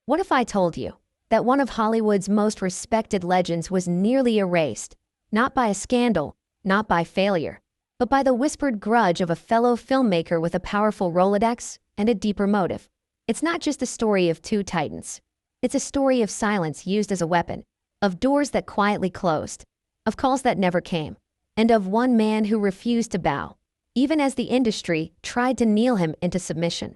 What if I told you that one of Hollywood's most respected legends was nearly erased, not by a scandal, not by failure, but by the whispered grudge of a fellow filmmaker with a powerful Rolodex and a deeper motive? It's not just a story of two titans. It's a story of silence used as a weapon, of doors that quietly closed, of calls that never came, and of one man who refused to bow, even as the industry tried to kneel him into submission.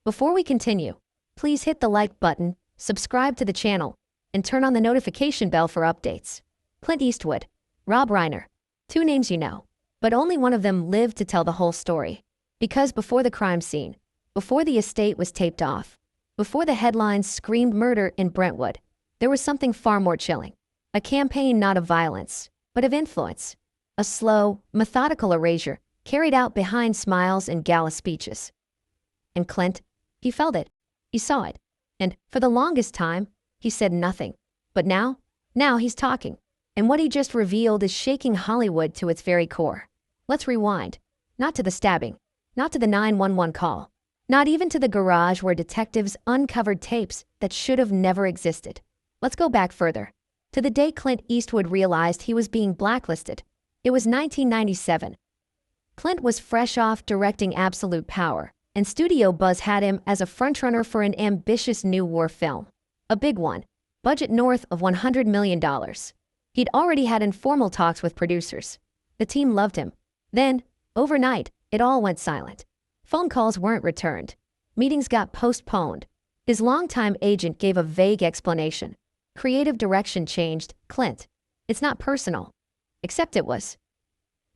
Before we continue, please hit the like button, subscribe to the channel, and turn on the notification bell for updates. Clint Eastwood, Rob Reiner, two names you know, but only one of them lived to tell the whole story. Because before the crime scene, before the estate was taped off, before the headlines screamed murder in Brentwood, there was something far more chilling. A campaign not of violence, but of influence. A slow, methodical erasure carried out behind smiles and gala speeches. And Clint, he felt it. He saw it. And for the longest time, he said nothing. But now he's talking. And what he just revealed is shaking Hollywood to its very core. Let's rewind. Not to the stabbing. Not to the 911 call. Not even to the garage where detectives uncovered tapes that should have never existed. Let's go back further. To the day Clint Eastwood realized he was being blacklisted. It was 1997. Clint was fresh off directing Absolute Power, and studio buzz had him as a frontrunner for an ambitious new war film. A big one, budget north of $100 million. He'd already had informal talks with producers. The team loved him. Then, overnight, it all went silent. Phone calls weren't returned. Meetings got postponed. His longtime agent gave a vague explanation. Creative direction changed. Clint, it's not personal. Except it was.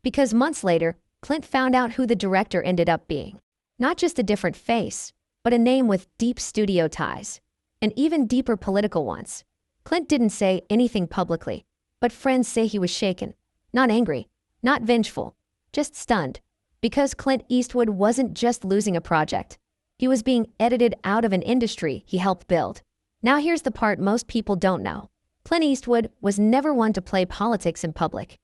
Because months later, Clint found out who the director ended up being. Not just a different face, but a name with deep studio ties, and even deeper political ones. Clint didn't say anything publicly, but friends say he was shaken. Not angry, not vengeful, just stunned. Because Clint Eastwood wasn't just losing a project. He was being edited out of an industry he helped build. Now here's the part most people don't know. Clint Eastwood was never one to play politics in public.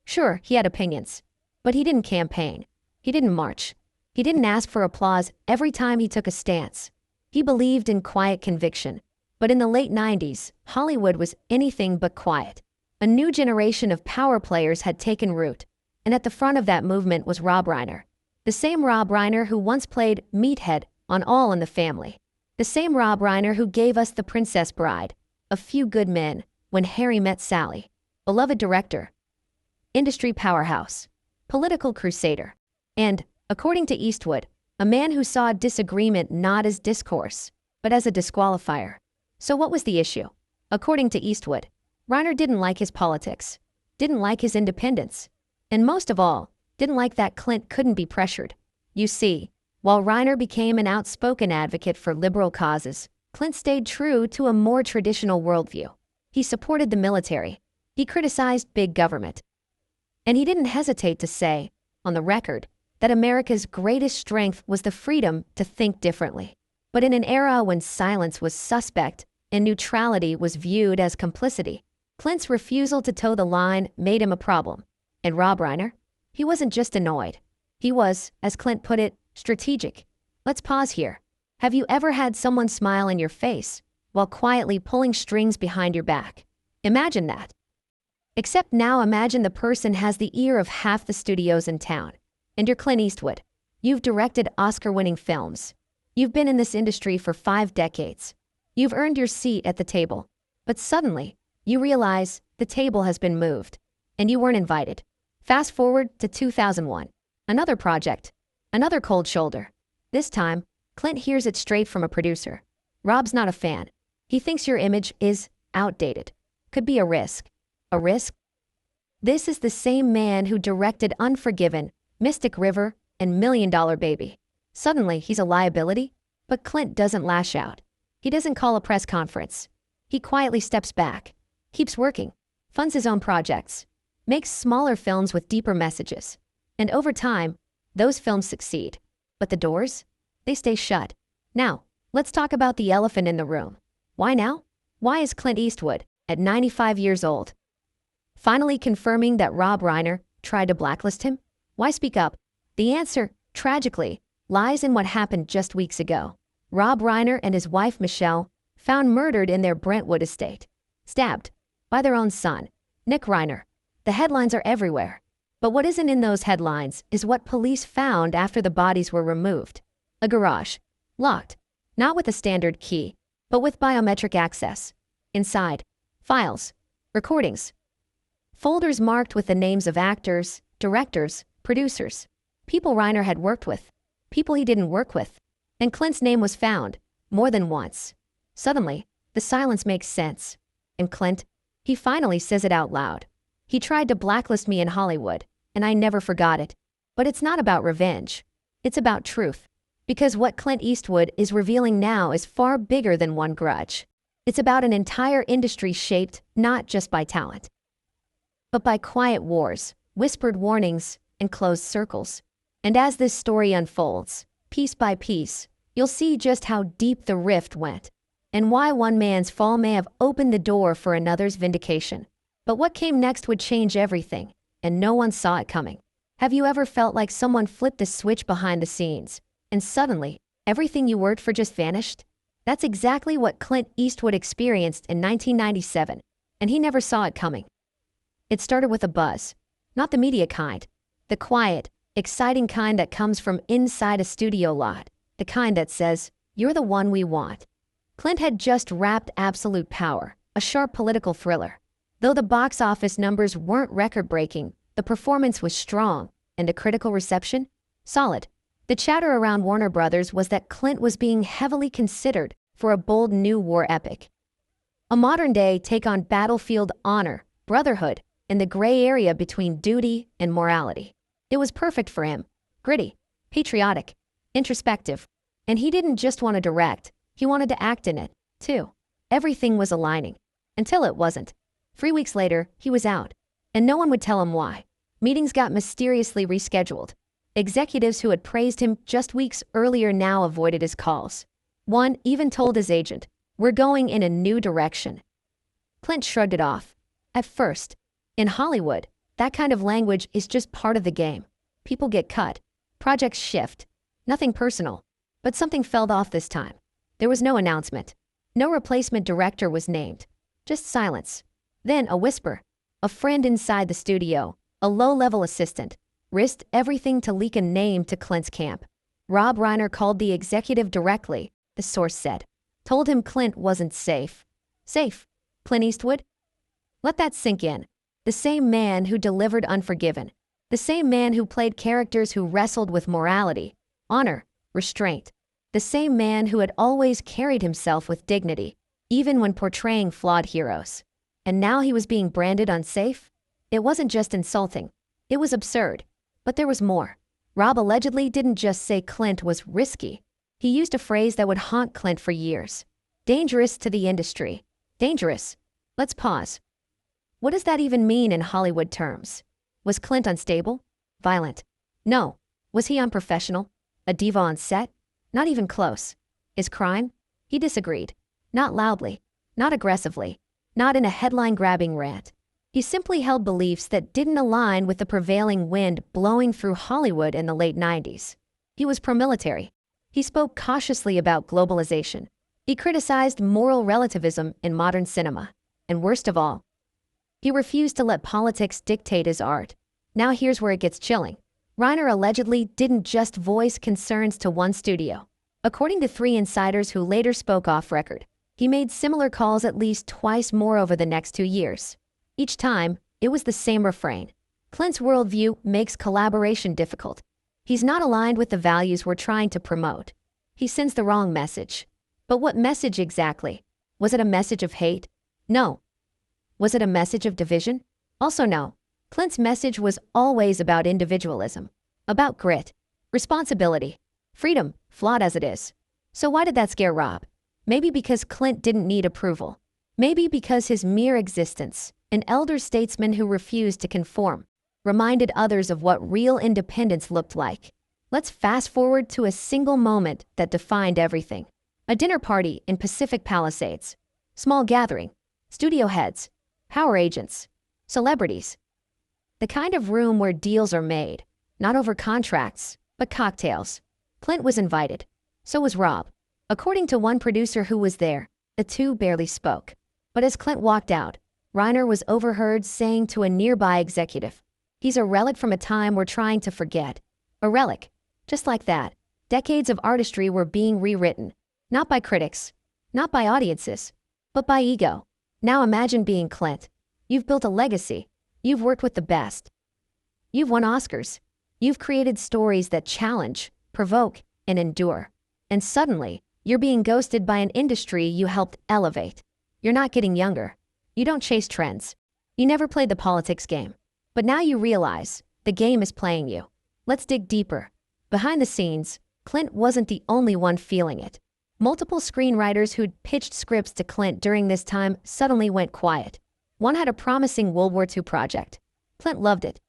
Sure, he had opinions, but he didn't campaign. He didn't march. He didn't ask for applause every time he took a stance. He believed in quiet conviction. But in the late 90s, Hollywood was anything but quiet. A new generation of power players had taken root, and at the front of that movement was Rob Reiner. The same Rob Reiner who once played Meathead on All in the Family. The same Rob Reiner who gave us The Princess Bride, A Few Good Men, When Harry Met Sally. Beloved director. Industry powerhouse. Political crusader. And, according to Eastwood, a man who saw disagreement not as discourse, but as a disqualifier. So what was the issue? According to Eastwood, Reiner didn't like his politics, didn't like his independence, and most of all, didn't like that Clint couldn't be pressured. You see, while Reiner became an outspoken advocate for liberal causes, Clint stayed true to a more traditional worldview. He supported the military. He criticized big government. And he didn't hesitate to say, on the record, that America's greatest strength was the freedom to think differently. But in an era when silence was suspect and neutrality was viewed as complicity, Clint's refusal to toe the line made him a problem. And Rob Reiner? He wasn't just annoyed. He was, as Clint put it, strategic. Let's pause here. Have you ever had someone smile in your face while quietly pulling strings behind your back? Imagine that. Except now imagine the person has the ear of half the studios in town. And you're Clint Eastwood. You've directed Oscar-winning films. You've been in this industry for 5 decades. You've earned your seat at the table. But suddenly, you realize the table has been moved, and you weren't invited. Fast forward to 2001. Another project. Another cold shoulder. This time, Clint hears it straight from a producer. Rob's not a fan. He thinks your image is outdated. Could be a risk. A risk? This is the same man who directed Unforgiven, Mystic River, and $1 Million Baby. Suddenly, he's a liability? But Clint doesn't lash out. He doesn't call a press conference. He quietly steps back, keeps working, funds his own projects, makes smaller films with deeper messages. And over time, those films succeed. But the doors? They stay shut. Now, let's talk about the elephant in the room. Why now? Why is Clint Eastwood, at 95 years old, finally confirming that Rob Reiner tried to blacklist him? Why speak up? The answer, tragically, lies in what happened just weeks ago. Rob Reiner and his wife Michelle found murdered in their Brentwood estate, stabbed by their own son, Nick Reiner. The headlines are everywhere. But what isn't in those headlines is what police found after the bodies were removed. A garage, locked, not with a standard key, but with biometric access. Inside, files, recordings, folders marked with the names of actors, directors, producers, people Reiner had worked with, people he didn't work with. And Clint's name was found, more than once. Suddenly, the silence makes sense. And Clint, he finally says it out loud. He tried to blacklist me in Hollywood, and I never forgot it. But it's not about revenge. It's about truth. Because what Clint Eastwood is revealing now is far bigger than one grudge. It's about an entire industry shaped not just by talent, but by quiet wars, whispered warnings, and closed circles. And as this story unfolds, piece by piece, you'll see just how deep the rift went, and why one man's fall may have opened the door for another's vindication. But what came next would change everything, and no one saw it coming. Have you ever felt like someone flipped the switch behind the scenes, and suddenly, everything you worked for just vanished? That's exactly what Clint Eastwood experienced in 1997, and he never saw it coming. It started with a buzz, not the media kind, the quiet, exciting kind that comes from inside a studio lot, the kind that says, "You're the one we want." Clint had just wrapped Absolute Power, a sharp political thriller. Though the box office numbers weren't record-breaking, the performance was strong, and the critical reception? Solid. The chatter around Warner Brothers was that Clint was being heavily considered for a bold new war epic. A modern-day take on battlefield honor, brotherhood, and the gray area between duty and morality. It was perfect for him. Gritty, patriotic, introspective. And he didn't just want to direct, he wanted to act in it, too. Everything was aligning. Until it wasn't. 3 weeks later, he was out. And no one would tell him why. Meetings got mysteriously rescheduled. Executives who had praised him just weeks earlier now avoided his calls. One even told his agent, "We're going in a new direction." Clint shrugged it off. At first, in Hollywood, that kind of language is just part of the game. People get cut. Projects shift. Nothing personal. But something fell off this time. There was no announcement. No replacement director was named. Just silence. Then a whisper. A friend inside the studio, a low-level assistant, risked everything to leak a name to Clint's camp. Rob Reiner called the executive directly, the source said. Told him Clint wasn't safe. Safe? Clint Eastwood? Let that sink in. The same man who delivered Unforgiven. The same man who played characters who wrestled with morality, honor, restraint. The same man who had always carried himself with dignity, even when portraying flawed heroes. And now he was being branded unsafe? It wasn't just insulting. It was absurd. But there was more. Rob allegedly didn't just say Clint was risky. He used a phrase that would haunt Clint for years. Dangerous to the industry. Dangerous. Let's pause. What does that even mean in Hollywood terms? Was Clint unstable? Violent? No. Was he unprofessional? A diva on set? Not even close. His crime? He disagreed. Not loudly. Not aggressively. Not in a headline-grabbing rant. He simply held beliefs that didn't align with the prevailing wind blowing through Hollywood in the late 90s. He was pro-military. He spoke cautiously about globalization. He criticized moral relativism in modern cinema. And worst of all, he refused to let politics dictate his art. Now here's where it gets chilling. Reiner allegedly didn't just voice concerns to one studio. According to 3 insiders who later spoke off record, he made similar calls at least twice more over the next 2 years. Each time, it was the same refrain. Clint's worldview makes collaboration difficult. He's not aligned with the values we're trying to promote. He sends the wrong message. But what message exactly? Was it a message of hate? No. Was it a message of division? Also no. Clint's message was always about individualism, about grit, responsibility, freedom, flawed as it is. So why did that scare Rob? Maybe because Clint didn't need approval. Maybe because his mere existence, an elder statesman who refused to conform, reminded others of what real independence looked like. Let's fast forward to a single moment that defined everything. A dinner party in Pacific Palisades. Small gathering. Studio heads. Power agents. Celebrities. The kind of room where deals are made, not over contracts, but cocktails. Clint was invited. So was Rob. According to one producer who was there, The two barely spoke. But as Clint walked out, Reiner was overheard saying to a nearby executive, "He's a relic from a time we're trying to forget." A relic. Just like that, decades of artistry were being rewritten. Not by critics, not by audiences, but by ego. Now imagine being Clint. You've built a legacy. You've worked with the best. You've won Oscars. You've created stories that challenge, provoke, and endure. And suddenly, you're being ghosted by an industry you helped elevate. You're not getting younger. You don't chase trends. You never played the politics game. But now you realize the game is playing you. Let's dig deeper. Behind the scenes, Clint wasn't the only one feeling it. Multiple screenwriters who'd pitched scripts to Clint during this time suddenly went quiet. One had a promising World War II project. Clint loved it.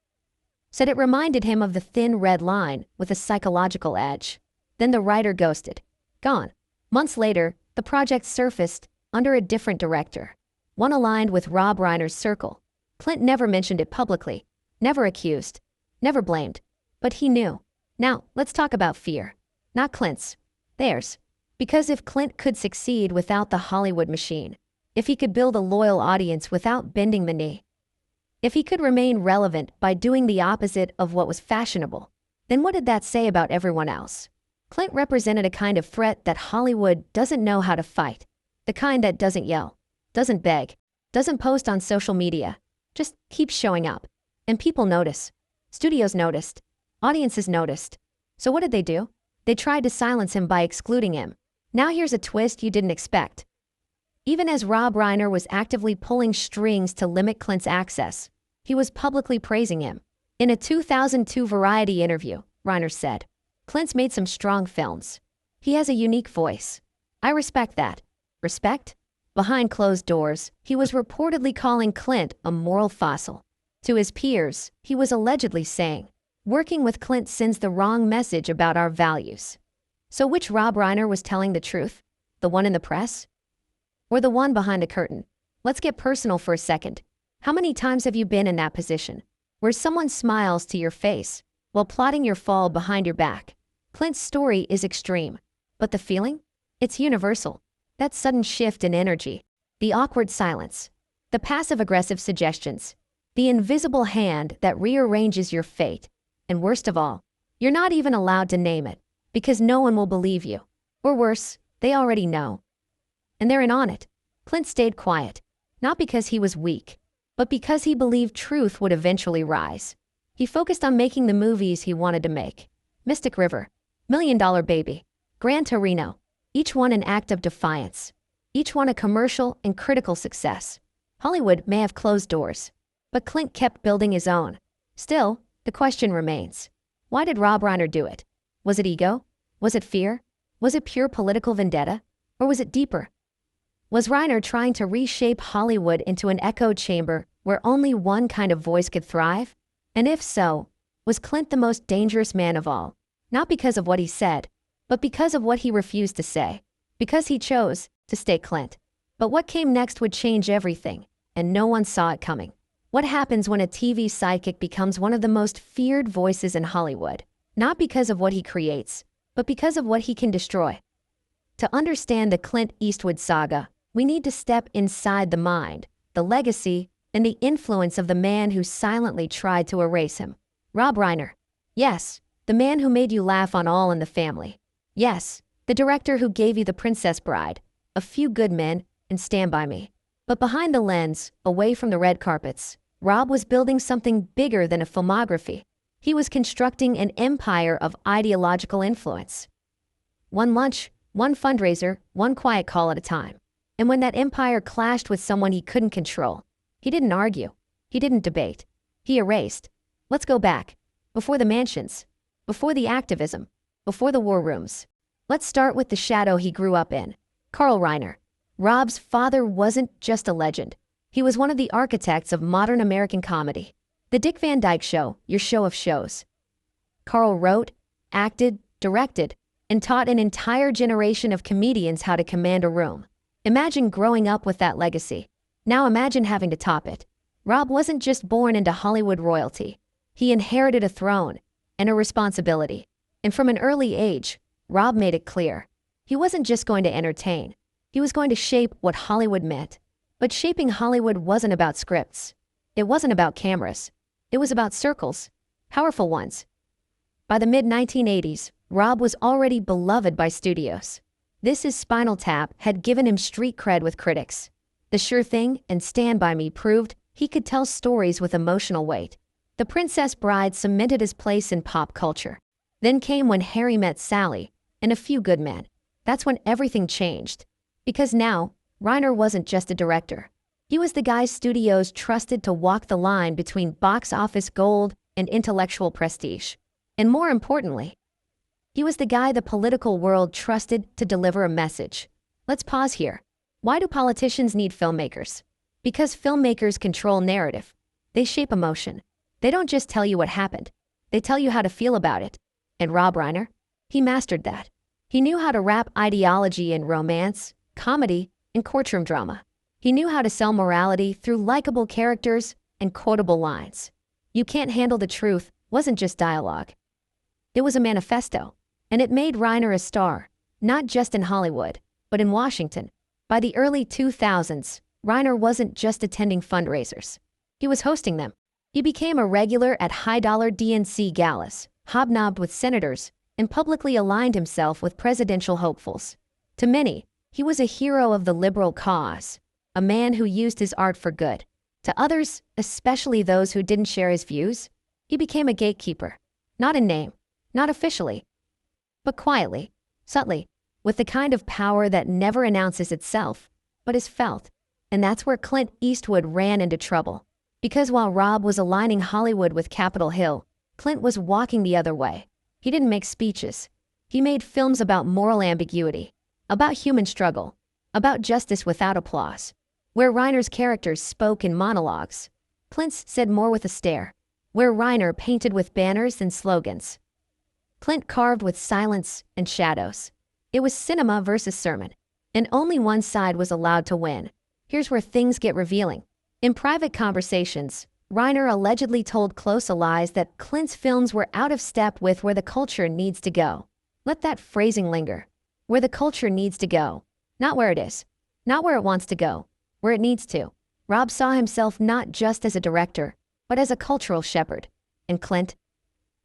Said it reminded him of The Thin Red Line with a psychological edge. Then the writer ghosted. Gone. Months later, the project surfaced under a different director. One aligned with Rob Reiner's circle. Clint never mentioned it publicly, never accused, never blamed. But he knew. Now, let's talk about fear. Not Clint's. Theirs. Because if Clint could succeed without the Hollywood machine, if he could build a loyal audience without bending the knee, if he could remain relevant by doing the opposite of what was fashionable, then what did that say about everyone else? Clint represented a kind of threat that Hollywood doesn't know how to fight. The kind that doesn't yell, doesn't beg, doesn't post on social media, just keeps showing up. And people notice. Studios noticed. Audiences noticed. So what did they do? They tried to silence him by excluding him. Now here's a twist you didn't expect. Even as Rob Reiner was actively pulling strings to limit Clint's access, he was publicly praising him. In a 2002 Variety interview, Reiner said, "Clint's made some strong films. He has a unique voice. I respect that." Respect? Behind closed doors, he was reportedly calling Clint a moral fossil. To his peers, he was allegedly saying, "Working with Clint sends the wrong message about our values." So which Rob Reiner was telling the truth? The one in the press? Or the one behind a curtain? Let's get personal for a second. How many times have you been in that position, where someone smiles to your face while plotting your fall behind your back? Clint's story is extreme, but the feeling? It's universal. That sudden shift in energy, the awkward silence, the passive-aggressive suggestions, the invisible hand that rearranges your fate, and worst of all, you're not even allowed to name it, because no one will believe you. Or worse, they already know. And they're in on it. Clint stayed quiet, not because he was weak, but because he believed truth would eventually rise. He focused on making the movies he wanted to make. Mystic River, $1 Million Baby, Gran Torino, each one an act of defiance, each one a commercial and critical success. Hollywood may have closed doors, but Clint kept building his own. Still, the question remains, why did Rob Reiner do it? Was it ego? Was it fear? Was it pure political vendetta? Or was it deeper? Was Reiner trying to reshape Hollywood into an echo chamber where only one kind of voice could thrive? And if so, was Clint the most dangerous man of all? Not because of what he said, but because of what he refused to say. Because he chose to stay Clint. But what came next would change everything, and no one saw it coming. What happens when a TV sidekick becomes one of the most feared voices in Hollywood? Not because of what he creates, but because of what he can destroy. To understand the Clint Eastwood saga, we need to step inside the mind, the legacy, and the influence of the man who silently tried to erase him. Rob Reiner. Yes, the man who made you laugh on All in the Family. Yes, the director who gave you The Princess Bride, A Few Good Men, and Stand By Me. But behind the lens, away from the red carpets, Rob was building something bigger than a filmography. He was constructing an empire of ideological influence. One lunch, one fundraiser, one quiet call at a time. And when that empire clashed with someone he couldn't control, he didn't argue. He didn't debate. He erased. Let's go back. Before the mansions. Before the activism. Before the war rooms. Let's start with the shadow he grew up in. Carl Reiner. Rob's father wasn't just a legend. He was one of the architects of modern American comedy. The Dick Van Dyke Show, your show of shows. Carl wrote, acted, directed, and taught an entire generation of comedians how to command a room. Imagine growing up with that legacy. Now imagine having to top it. Rob wasn't just born into Hollywood royalty. He inherited a throne and a responsibility. And from an early age, Rob made it clear. He wasn't just going to entertain. He was going to shape what Hollywood meant. But shaping Hollywood wasn't about scripts. It wasn't about cameras. It was about circles. Powerful ones. By the mid-1980s, Rob was already beloved by studios. This Is Spinal Tap had given him street cred with critics. The Sure Thing and Stand By Me proved he could tell stories with emotional weight. The Princess Bride cemented his place in pop culture. Then came When Harry Met Sally and A Few Good Men. That's when everything changed. Because now, Reiner wasn't just a director. He was the guy studios trusted to walk the line between box office gold and intellectual prestige. And more importantly, he was the guy the political world trusted to deliver a message. Let's pause here. Why do politicians need filmmakers? Because filmmakers control narrative. They shape emotion. They don't just tell you what happened. They tell you how to feel about it. And Rob Reiner? He mastered that. He knew how to wrap ideology in romance, comedy, and courtroom drama. He knew how to sell morality through likable characters and quotable lines. You Can't Handle the Truth wasn't just dialogue. It was a manifesto, and it made Reiner a star, not just in Hollywood, but in Washington. By the early 2000s, Reiner wasn't just attending fundraisers. He was hosting them. He became a regular at high-dollar DNC galas, hobnobbed with senators, and publicly aligned himself with presidential hopefuls. To many, he was a hero of the liberal cause, a man who used his art for good. To others, especially those who didn't share his views, he became a gatekeeper, not in name, not officially, but quietly, subtly, with the kind of power that never announces itself, but is felt. And that's where Clint Eastwood ran into trouble. Because while Rob was aligning Hollywood with Capitol Hill, Clint was walking the other way. He didn't make speeches. He made films about moral ambiguity, about human struggle, about justice without applause. Where Reiner's characters spoke in monologues, Clint's said more with a stare. Where Reiner painted with banners and slogans, Clint carved with silence and shadows. It was cinema versus sermon, and only one side was allowed to win. Here's where things get revealing. In private conversations, Reiner allegedly told close allies that Clint's films were out of step with where the culture needs to go. Let that phrasing linger. Where the culture needs to go. Not where it is. Not where it wants to go. Where it needs to. Rob saw himself not just as a director, but as a cultural shepherd. And Clint?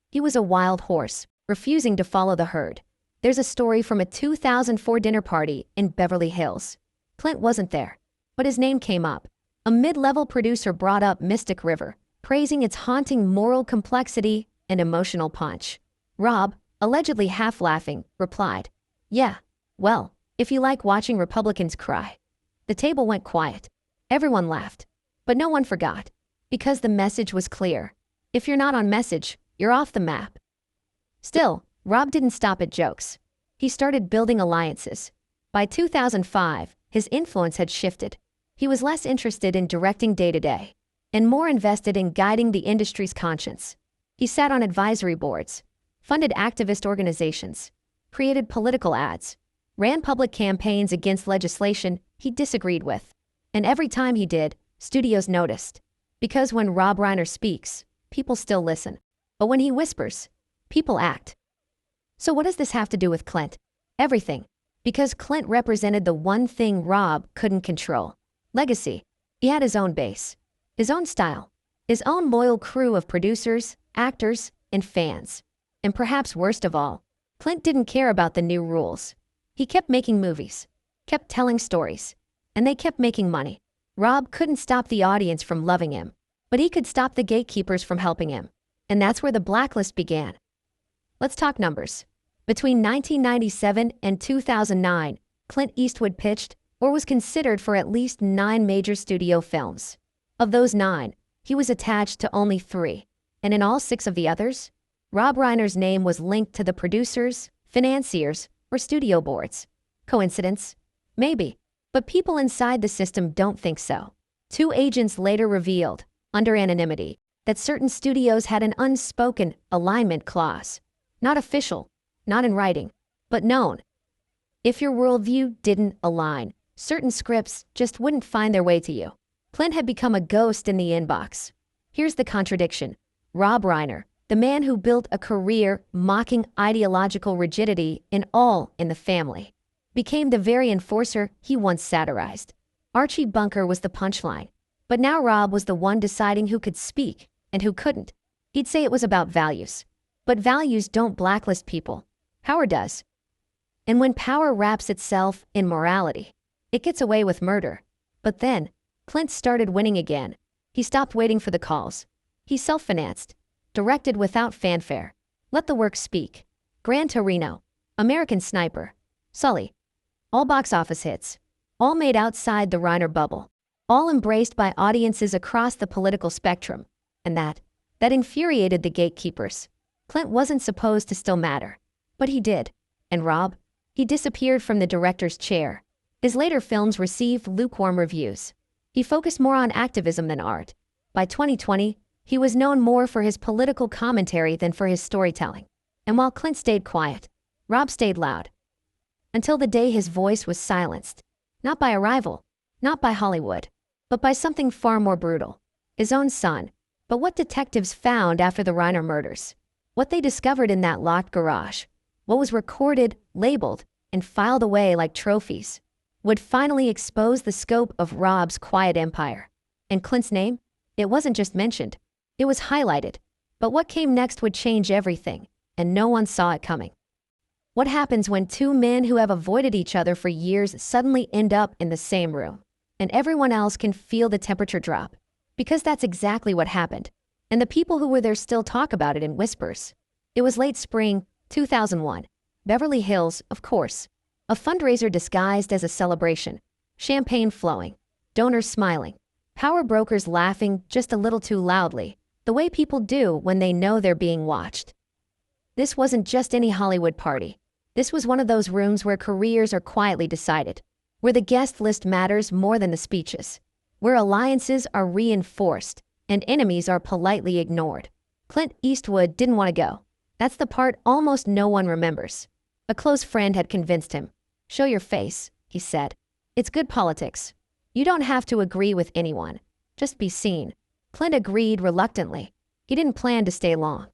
He was a wild horse, refusing to follow the herd. There's a story from a 2004 dinner party in Beverly Hills. Clint wasn't there, but his name came up. A mid-level producer brought up Mystic River, praising its haunting moral complexity and emotional punch. Rob, allegedly half-laughing, replied, "Yeah, well, if you like watching Republicans cry." The table went quiet. Everyone laughed, but no one forgot, because the message was clear. If you're not on message, you're off the map. Still, Rob didn't stop at jokes. He started building alliances. By 2005, his influence had shifted. He was less interested in directing day-to-day, and more invested in guiding the industry's conscience. He sat on advisory boards, funded activist organizations, created political ads, ran public campaigns against legislation he disagreed with. And every time he did, studios noticed. Because when Rob Reiner speaks, people still listen. But when he whispers, people act. So what does this have to do with Clint? Everything. Because Clint represented the one thing Rob couldn't control. Legacy. He had his own base, his own style, his own loyal crew of producers, actors, and fans. And perhaps worst of all, Clint didn't care about the new rules. He kept making movies, kept telling stories, and they kept making money. Rob couldn't stop the audience from loving him, but he could stop the gatekeepers from helping him. And that's where the blacklist began. Let's talk numbers. Between 1997 and 2009, Clint Eastwood pitched or was considered for at least 9 major studio films. Of those 9, he was attached to only 3, and in all 6 of the others, Rob Reiner's name was linked to the producers, financiers, or studio boards. Coincidence? Maybe. But people inside the system don't think so. 2 agents later revealed, under anonymity, that certain studios had an unspoken alignment clause. Not official, not in writing, but known. If your worldview didn't align, certain scripts just wouldn't find their way to you. Clint had become a ghost in the inbox. Here's the contradiction. Rob Reiner, the man who built a career mocking ideological rigidity in All in the Family, became the very enforcer he once satirized. Archie Bunker was the punchline, but now Rob was the one deciding who could speak and who couldn't. He'd say it was about values. But values don't blacklist people. Power does. And when power wraps itself in morality, it gets away with murder. But then, Clint started winning again. He stopped waiting for the calls. He self-financed, directed without fanfare. Let the work speak. Gran Torino, American Sniper, Sully. All box office hits. All made outside the Reiner bubble. All embraced by audiences across the political spectrum. And that infuriated the gatekeepers. Clint wasn't supposed to still matter. But he did. And Rob? He disappeared from the director's chair. His later films received lukewarm reviews. He focused more on activism than art. By 2020, he was known more for his political commentary than for his storytelling. And while Clint stayed quiet, Rob stayed loud. Until the day his voice was silenced. Not by a rival, not by Hollywood, but by something far more brutal. His own son. But what detectives found after the Reiner murders, what they discovered in that locked garage, what was recorded, labeled, and filed away like trophies, would finally expose the scope of Rob's quiet empire. And Clint's name? It wasn't just mentioned. It was highlighted. But what came next would change everything, and no one saw it coming. What happens when two men who have avoided each other for years suddenly end up in the same room, and everyone else can feel the temperature drop? Because that's exactly what happened. And the people who were there still talk about it in whispers. It was late spring, 2001. Beverly Hills, of course. A fundraiser disguised as a celebration. Champagne flowing. Donors smiling. Power brokers laughing just a little too loudly, the way people do when they know they're being watched. This wasn't just any Hollywood party. This was one of those rooms where careers are quietly decided, where the guest list matters more than the speeches, where alliances are reinforced and enemies are politely ignored. Clint Eastwood didn't want to go. That's the part almost no one remembers. A close friend had convinced him. "Show your face," he said. "It's good politics. You don't have to agree with anyone. Just be seen." Clint agreed reluctantly. He didn't plan to stay long.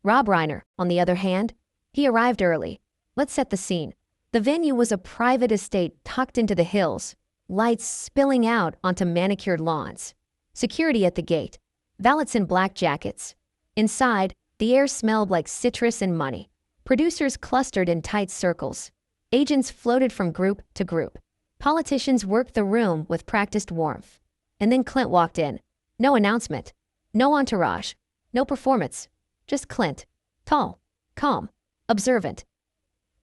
Rob Reiner, on the other hand, he arrived early. Let's set the scene. The venue was a private estate tucked into the hills, lights spilling out onto manicured lawns. Security at the gate. Valets in black jackets. Inside, the air smelled like citrus and money. Producers clustered in tight circles. Agents floated from group to group. Politicians worked the room with practiced warmth. And then Clint walked in. No announcement. No entourage. No performance. Just Clint. Tall. Calm. Observant.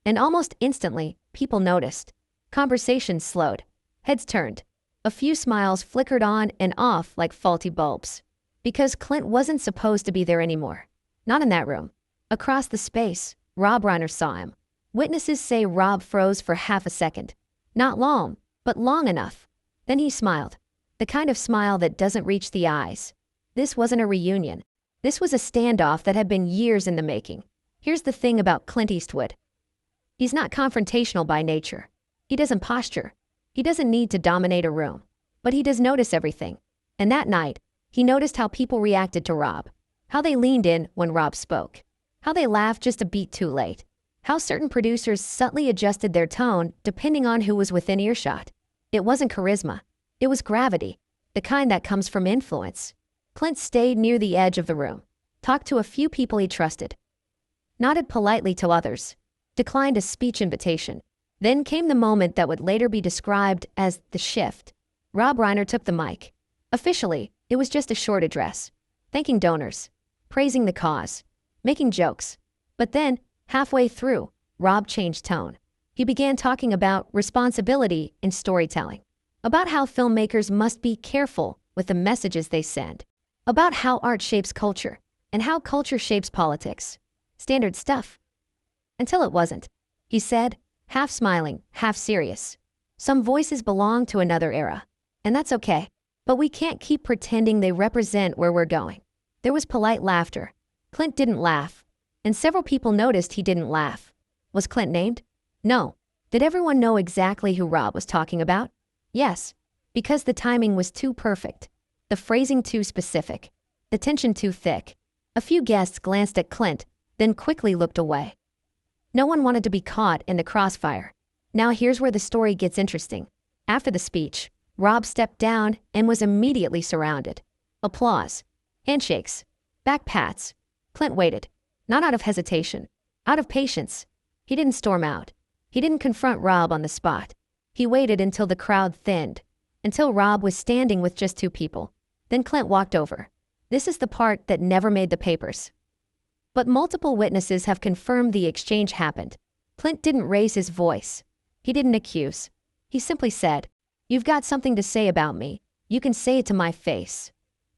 And almost instantly, people noticed. Conversations slowed. Heads turned. A few smiles flickered on and off like faulty bulbs. Because Clint wasn't supposed to be there anymore. Not in that room. Across the space, Rob Reiner saw him. Witnesses say Rob froze for half a second. Not long, but long enough. Then he smiled. The kind of smile that doesn't reach the eyes. This wasn't a reunion. This was a standoff that had been years in the making. Here's the thing about Clint Eastwood. He's not confrontational by nature. He doesn't posture. He doesn't need to dominate a room. But he does notice everything. And that night, he noticed how people reacted to Rob. How they leaned in when Rob spoke. How they laughed just a beat too late. How certain producers subtly adjusted their tone depending on who was within earshot. It wasn't charisma. It was gravity. The kind that comes from influence. Clint stayed near the edge of the room. Talked to a few people he trusted. Nodded politely to others. Declined a speech invitation. Then came the moment that would later be described as the shift. Rob Reiner took the mic. Officially, it was just a short address. Thanking donors. Praising the cause. Making jokes. But then, halfway through, Rob changed tone. He began talking about responsibility in storytelling. About how filmmakers must be careful with the messages they send. About how art shapes culture, and how culture shapes politics. Standard stuff. Until it wasn't. He said, half smiling, half serious. Some voices belong to another era. And that's okay. But we can't keep pretending they represent where we're going. There was polite laughter. Clint didn't laugh. And several people noticed he didn't laugh. Was Clint named? No. Did everyone know exactly who Rob was talking about? Yes. Because the timing was too perfect. The phrasing too specific. The tension too thick. A few guests glanced at Clint, then quickly looked away. No one wanted to be caught in the crossfire. Now here's where the story gets interesting. After the speech, Rob stepped down and was immediately surrounded. Applause. Handshakes. Back pats. Clint waited. Not out of hesitation. Out of patience. He didn't storm out. He didn't confront Rob on the spot. He waited until the crowd thinned. Until Rob was standing with just two people. Then Clint walked over. This is the part that never made the papers. But multiple witnesses have confirmed the exchange happened. Clint didn't raise his voice. He didn't accuse. He simply said, "You've got something to say about me. You can say it to my face."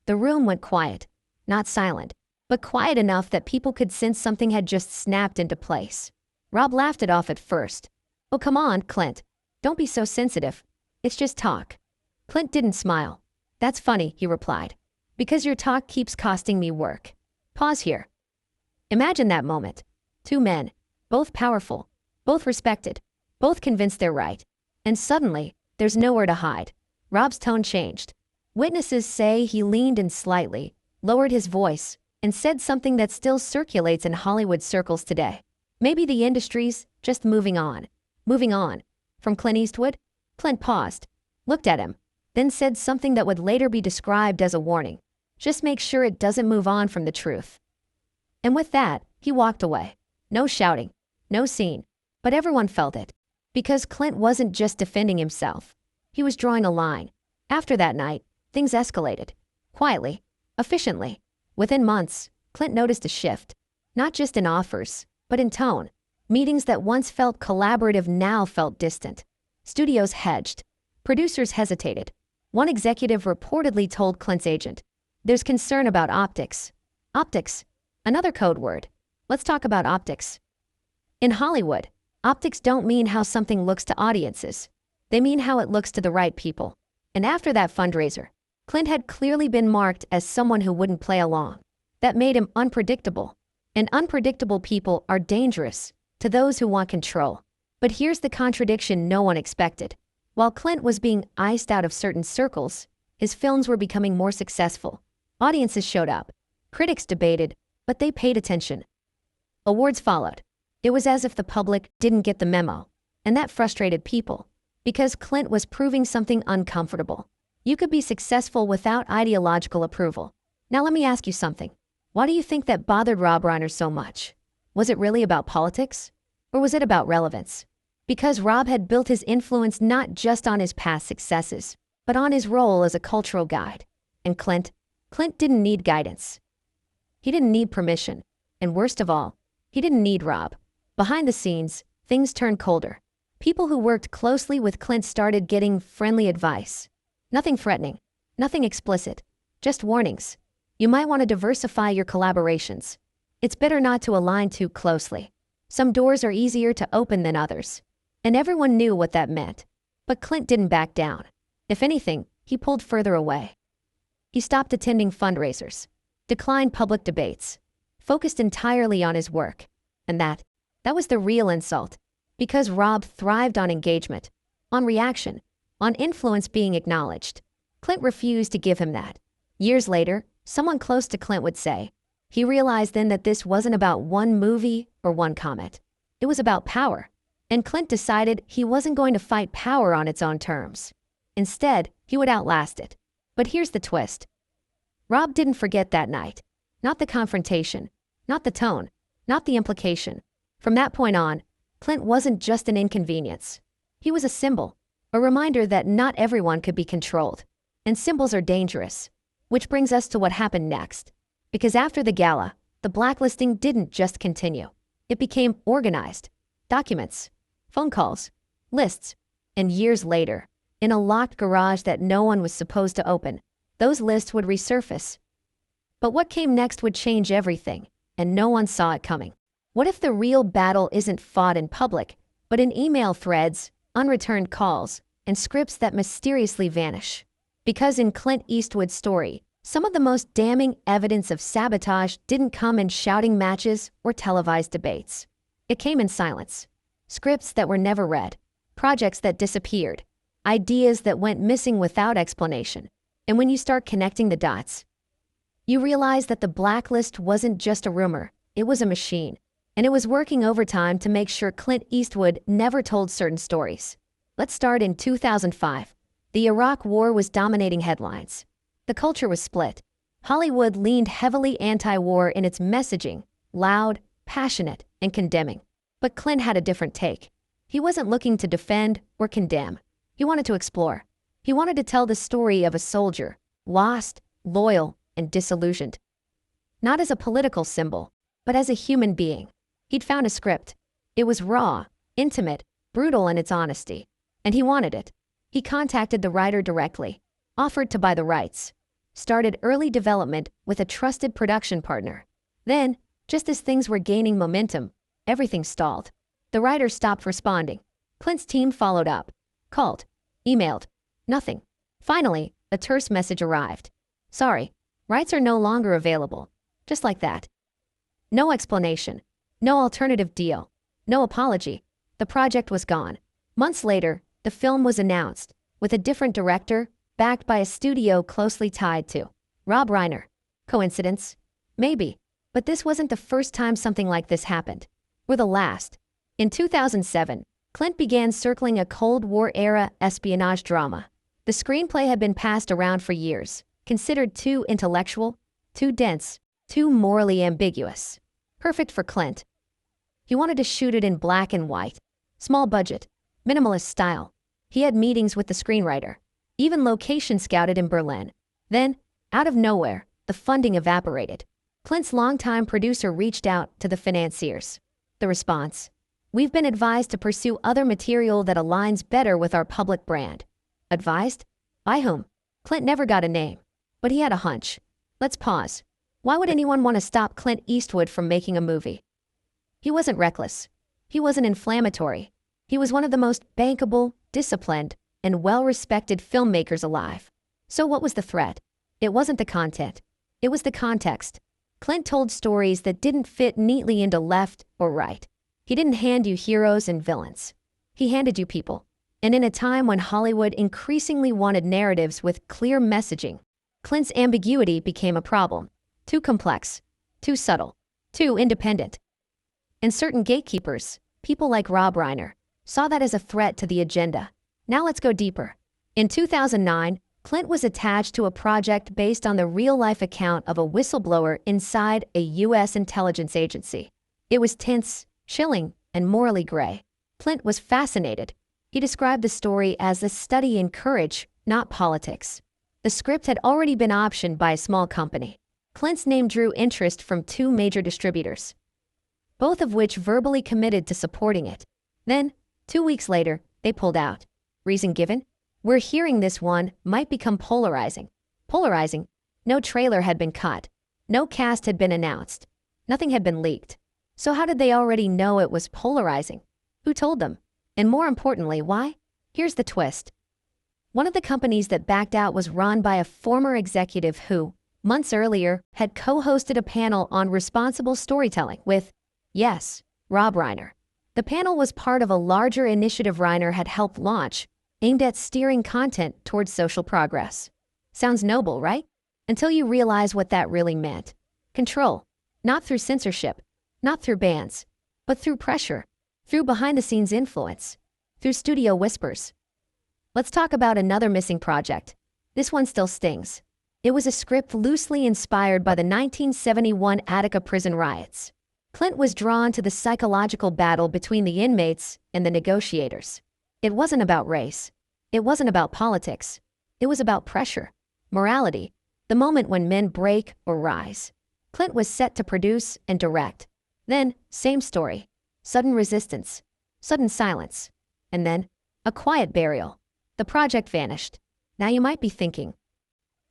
The room went quiet. Not silent, but quiet enough that people could sense something had just snapped into place. Rob laughed it off at first. "Oh, come on, Clint. Don't be so sensitive. It's just talk." Clint didn't smile. "That's funny," he replied. "Because your talk keeps costing me work." Pause here. Imagine that moment. Two men, both powerful, both respected, both convinced they're right. And suddenly, there's nowhere to hide. Rob's tone changed. Witnesses say he leaned in slightly, lowered his voice, and said something that still circulates in Hollywood circles today. Maybe the industry's just moving on. Moving on. From Clint Eastwood? Clint paused, looked at him, then said something that would later be described as a warning. Just make sure it doesn't move on from the truth. And with that, he walked away. No shouting, no scene, but everyone felt it. Because Clint wasn't just defending himself. He was drawing a line. After that night, things escalated. Quietly, efficiently. Within months, Clint noticed a shift. Not just in offers, but in tone. Meetings that once felt collaborative now felt distant. Studios hedged. Producers hesitated. One executive reportedly told Clint's agent, "There's concern about optics." Optics. Another code word. Let's talk about optics. In Hollywood, optics don't mean how something looks to audiences. They mean how it looks to the right people. And after that fundraiser, Clint had clearly been marked as someone who wouldn't play along. That made him unpredictable. And unpredictable people are dangerous to those who want control. But here's the contradiction no one expected. While Clint was being iced out of certain circles, his films were becoming more successful. Audiences showed up. Critics debated, but they paid attention. Awards followed. It was as if the public didn't get the memo. And that frustrated people. Because Clint was proving something uncomfortable. You could be successful without ideological approval. Now let me ask you something. Why do you think that bothered Rob Reiner so much? Was it really about politics? Or was it about relevance? Because Rob had built his influence not just on his past successes, but on his role as a cultural guide. And Clint didn't need guidance. He didn't need permission. And worst of all, he didn't need Rob. Behind the scenes, things turned colder. People who worked closely with Clint started getting friendly advice. Nothing threatening, nothing explicit, just warnings. You might want to diversify your collaborations. It's better not to align too closely. Some doors are easier to open than others. And everyone knew what that meant. But Clint didn't back down. If anything, he pulled further away. He stopped attending fundraisers, declined public debates, focused entirely on his work. And that was the real insult. Because Rob thrived on engagement, on reaction, on influence being acknowledged. Clint refused to give him that. Years later, someone close to Clint would say, he realized then that this wasn't about one movie or one comment. It was about power. And Clint decided he wasn't going to fight power on its own terms. Instead, he would outlast it. But here's the twist. Rob didn't forget that night. Not the confrontation, not the tone, not the implication. From that point on, Clint wasn't just an inconvenience. He was a symbol, a reminder that not everyone could be controlled. And symbols are dangerous. Which brings us to what happened next. Because after the gala, the blacklisting didn't just continue. It became organized. Documents, phone calls, lists. And years later, in a locked garage that no one was supposed to open, those lists would resurface. But what came next would change everything, and no one saw it coming. What if the real battle isn't fought in public, but in email threads, unreturned calls, and scripts that mysteriously vanish? Because in Clint Eastwood's story, some of the most damning evidence of sabotage didn't come in shouting matches or televised debates. It came in silence. Scripts that were never read, projects that disappeared, ideas that went missing without explanation. And when you start connecting the dots, you realize that the blacklist wasn't just a rumor, it was a machine. and it was working overtime to make sure Clint Eastwood never told certain stories. Let's start in 2005. The Iraq War was dominating headlines. The culture was split. Hollywood leaned heavily anti-war in its messaging, loud, passionate, and condemning. But Clint had a different take. He wasn't looking to defend or condemn. He wanted to explore. He wanted to tell the story of a soldier, lost, loyal, and disillusioned. Not as a political symbol, but as a human being. He'd found a script. It was raw, intimate, brutal in its honesty. And he wanted it. He contacted the writer directly, offered to buy the rights, started early development with a trusted production partner. Then, just as things were gaining momentum, everything stalled. The writer stopped responding. Clint's team followed up, called, emailed, nothing. Finally, a terse message arrived. Sorry, rights are no longer available. Just like that. No explanation, no alternative deal, no apology. The project was gone. Months later, the film was announced, with a different director, backed by a studio closely tied to Rob Reiner. Coincidence? Maybe. But this wasn't the first time something like this happened. Or the last. In 2007, Clint began circling a Cold War-era espionage drama. The screenplay had been passed around for years, considered too intellectual, too dense, too morally ambiguous. Perfect for Clint. He wanted to shoot it in black and white. Small budget, minimalist style. He had meetings with the screenwriter, even location scouted in Berlin. Then, out of nowhere, the funding evaporated. Clint's longtime producer reached out to the financiers. The response: "We've been advised to pursue other material that aligns better with our public brand." Advised? By whom? Clint never got a name, but he had a hunch. Let's pause. Why would anyone want to stop Clint Eastwood from making a movie? He wasn't reckless. He wasn't inflammatory. He was one of the most bankable, disciplined, and well-respected filmmakers alive. So what was the threat? It wasn't the content. It was the context. Clint told stories that didn't fit neatly into left or right. He didn't hand you heroes and villains. He handed you people. And in a time when Hollywood increasingly wanted narratives with clear messaging, Clint's ambiguity became a problem. Too complex, too subtle, too independent. And certain gatekeepers, people like Rob Reiner, saw that as a threat to the agenda. Now let's go deeper. In 2009, Clint was attached to a project based on the real-life account of a whistleblower inside a U.S. intelligence agency. It was tense, chilling, and morally gray. Clint was fascinated. He described the story as a study in courage, not politics. The script had already been optioned by a small company. Clint's name drew interest from two major distributors, both of which verbally committed to supporting it. Then, 2 weeks later, they pulled out. Reason given? "We're hearing this one might become polarizing." Polarizing? No trailer had been cut. No cast had been announced. Nothing had been leaked. So how did they already know it was polarizing? Who told them? And more importantly, why? Here's the twist. One of the companies that backed out was run by a former executive who, months earlier, had co-hosted a panel on responsible storytelling with, yes, Rob Reiner. The panel was part of a larger initiative Reiner had helped launch, aimed at steering content towards social progress. Sounds noble, right? Until you realize what that really meant. Control. Not through censorship, not through bans, but through pressure, through behind-the-scenes influence, through studio whispers. Let's talk about another missing project. This one still stings. It was a script loosely inspired by the 1971 Attica prison riots. Clint was drawn to the psychological battle between the inmates and the negotiators. It wasn't about race. It wasn't about politics. It was about pressure, morality, the moment when men break or rise. Clint was set to produce and direct. Then, same story. Sudden resistance, sudden silence, and then a quiet burial. The project vanished. Now you might be thinking,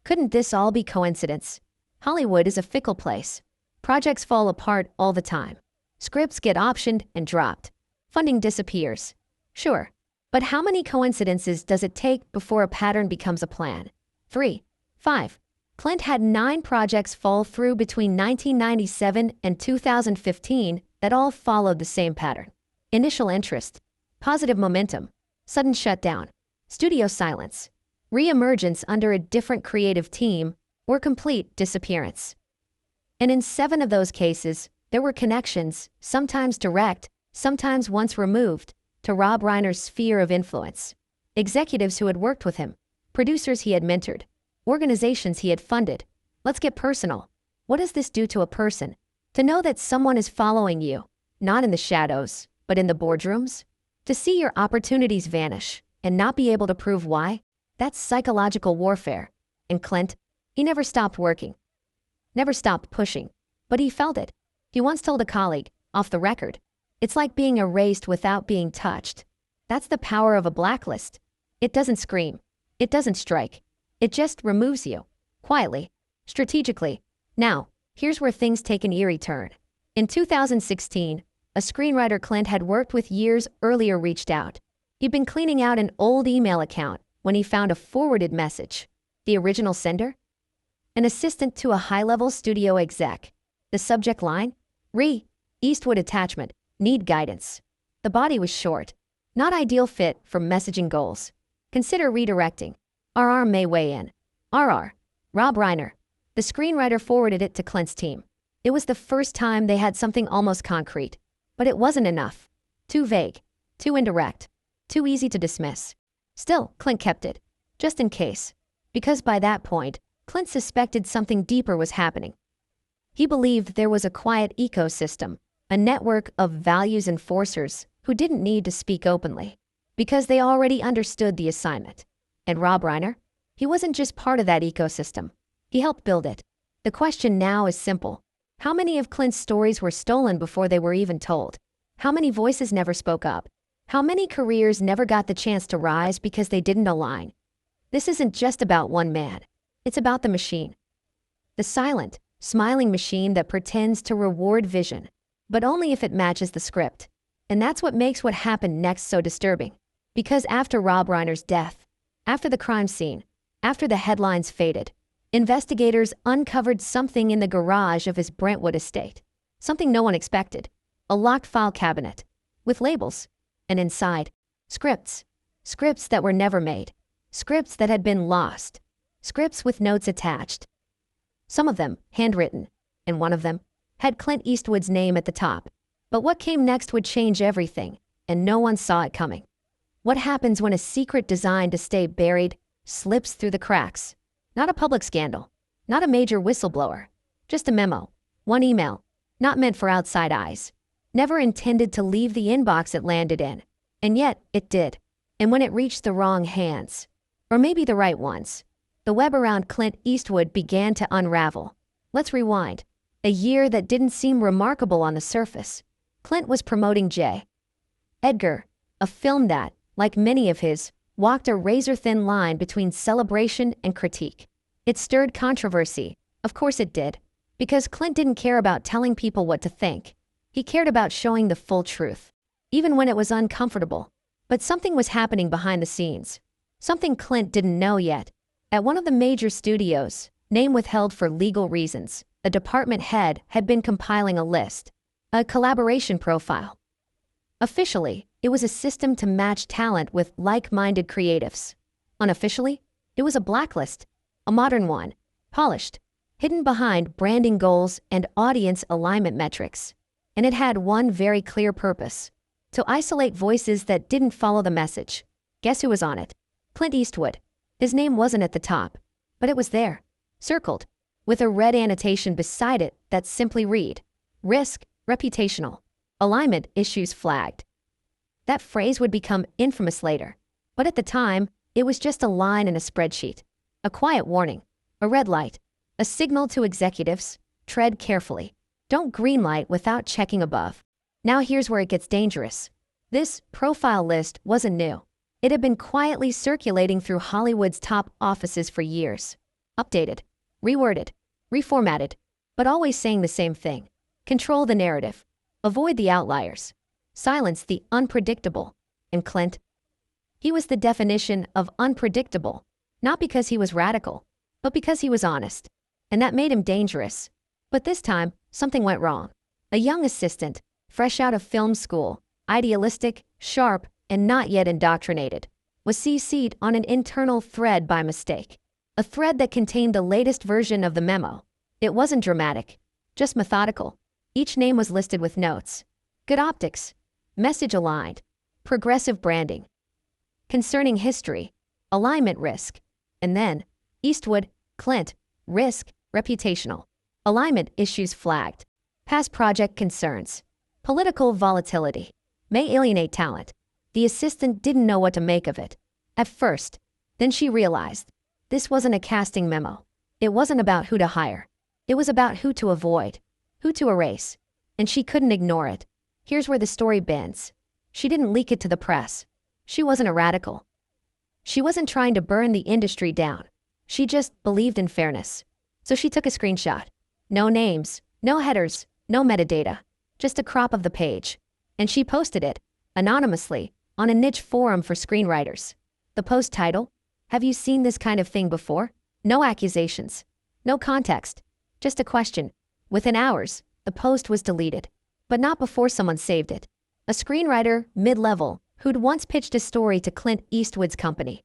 couldn't this all be coincidence? Hollywood is a fickle place. Projects fall apart all the time. Scripts get optioned and dropped. Funding disappears. Sure, but how many coincidences does it take before a pattern becomes a plan? 3, 5. Clint had 9 projects fall through between 1997 and 2015 that all followed the same pattern. Initial interest, positive momentum, sudden shutdown, studio silence, re-emergence under a different creative team, or complete disappearance. And in 7 of those cases, There were connections, sometimes direct, sometimes once removed, to Rob Reiner's sphere of influence. Executives who had worked with him, producers he had mentored, organizations he had funded. Let's get personal. What does this do to a person? To know that someone is following you, not in the shadows, but in the boardrooms? To see your opportunities vanish and not be able to prove why? That's psychological warfare. And Clint, he never stopped working, never stopped pushing, but he felt it. He once told a colleague, off the record, "It's like being erased without being touched." That's the power of a blacklist. It doesn't scream. It doesn't strike. It just removes you. Quietly. Strategically. Now, here's where things take an eerie turn. In 2016, a screenwriter Clint had worked with years earlier reached out. He'd been cleaning out an old email account when he found a forwarded message. The original sender? An assistant to a high-level studio exec. The subject line? Eastwood attachment. Need guidance. The body was short. Not ideal fit for messaging goals. Consider redirecting. RR may weigh in. RR. Rob Reiner. The screenwriter forwarded it to Clint's team. It was the first time they had something almost concrete. But it wasn't enough. Too vague. Too indirect. Too easy to dismiss. Still, Clint kept it. Just in case. Because by that point, Clint suspected something deeper was happening. He believed there was a quiet ecosystem, a network of values enforcers who didn't need to speak openly, because they already understood the assignment. And Rob Reiner? He wasn't just part of that ecosystem. He helped build it. The question now is simple. How many of Clint's stories were stolen before they were even told? How many voices never spoke up? How many careers never got the chance to rise because they didn't align? This isn't just about one man. It's about the machine. The silent, smiling machine that pretends to reward vision, but only if it matches the script. And that's what makes what happened next so disturbing. Because after Rob Reiner's death, after the crime scene, after the headlines faded, investigators uncovered something in the garage of his Brentwood estate. Something no one expected. A locked file cabinet. With labels. And inside, scripts. Scripts that were never made. Scripts that had been lost. Scripts with notes attached. Some of them handwritten, and one of them had Clint Eastwood's name at the top. But what came next would change everything, and no one saw it coming. What happens when a secret designed to stay buried slips through the cracks? Not a public scandal, not a major whistleblower, just a memo, one email, not meant for outside eyes, never intended to leave the inbox it landed in, and yet it did. And when it reached the wrong hands, or maybe the right ones, the web around Clint Eastwood began to unravel. Let's rewind. A year that didn't seem remarkable on the surface. Clint was promoting J. Edgar, a film that, like many of his, walked a razor-thin line between celebration and critique. It stirred controversy. Of course it did. Because Clint didn't care about telling people what to think. He cared about showing the full truth, even when it was uncomfortable. But something was happening behind the scenes. Something Clint didn't know yet. At one of the major studios, name withheld for legal reasons, a department head had been compiling a list, a collaboration profile. Officially, it was a system to match talent with like-minded creatives. Unofficially, it was a blacklist, a modern one, polished, hidden behind branding goals and audience alignment metrics. And it had one very clear purpose: to isolate voices that didn't follow the message. Guess who was on it? Clint Eastwood. His name wasn't at the top, but it was there, circled, with a red annotation beside it that simply read, "Risk, reputational, alignment issues flagged." That phrase would become infamous later, but at the time, it was just a line in a spreadsheet, a quiet warning, a red light, a signal to executives: tread carefully, don't greenlight without checking above. Now here's where it gets dangerous. This profile list wasn't new. It had been quietly circulating through Hollywood's top offices for years. Updated, reworded, reformatted, but always saying the same thing. Control the narrative. Avoid the outliers. Silence the unpredictable. And Clint? He was the definition of unpredictable, not because he was radical, but because he was honest. And that made him dangerous. But this time, something went wrong. A young assistant, fresh out of film school, idealistic, sharp, and not yet indoctrinated, was CC'd on an internal thread by mistake. A thread that contained the latest version of the memo. It wasn't dramatic, just methodical. Each name was listed with notes. Good optics. Message aligned. Progressive branding. Concerning history. Alignment risk. And then, Eastwood, Clint, risk, reputational. Alignment issues flagged. Past project concerns. Political volatility. May alienate talent. The assistant didn't know what to make of it. At first. Then she realized. This wasn't a casting memo. It wasn't about who to hire. It was about who to avoid. Who to erase. And she couldn't ignore it. Here's where the story bends. She didn't leak it to the press. She wasn't a radical. She wasn't trying to burn the industry down. She just believed in fairness. So she took a screenshot. No names, no headers, no metadata. Just a crop of the page. And she posted it, anonymously, on a niche forum for screenwriters. The post title? Have you seen this kind of thing before? No accusations. No context. Just a question. Within hours, the post was deleted. But not before someone saved it. A screenwriter, mid-level, who'd once pitched a story to Clint Eastwood's company.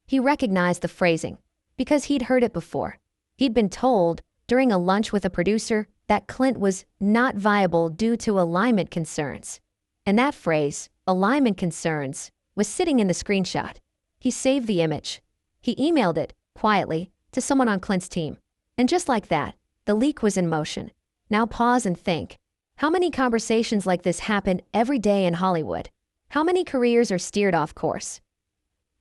He recognized the phrasing, because he'd heard it before. He'd been told, during a lunch with a producer, that Clint was not viable due to alignment concerns. And that phrase, alignment concerns, was sitting in the screenshot. He saved the image. He emailed it, quietly, to someone on Clint's team. And just like that, the leak was in motion. Now pause and think. How many conversations like this happen every day in Hollywood? How many careers are steered off course?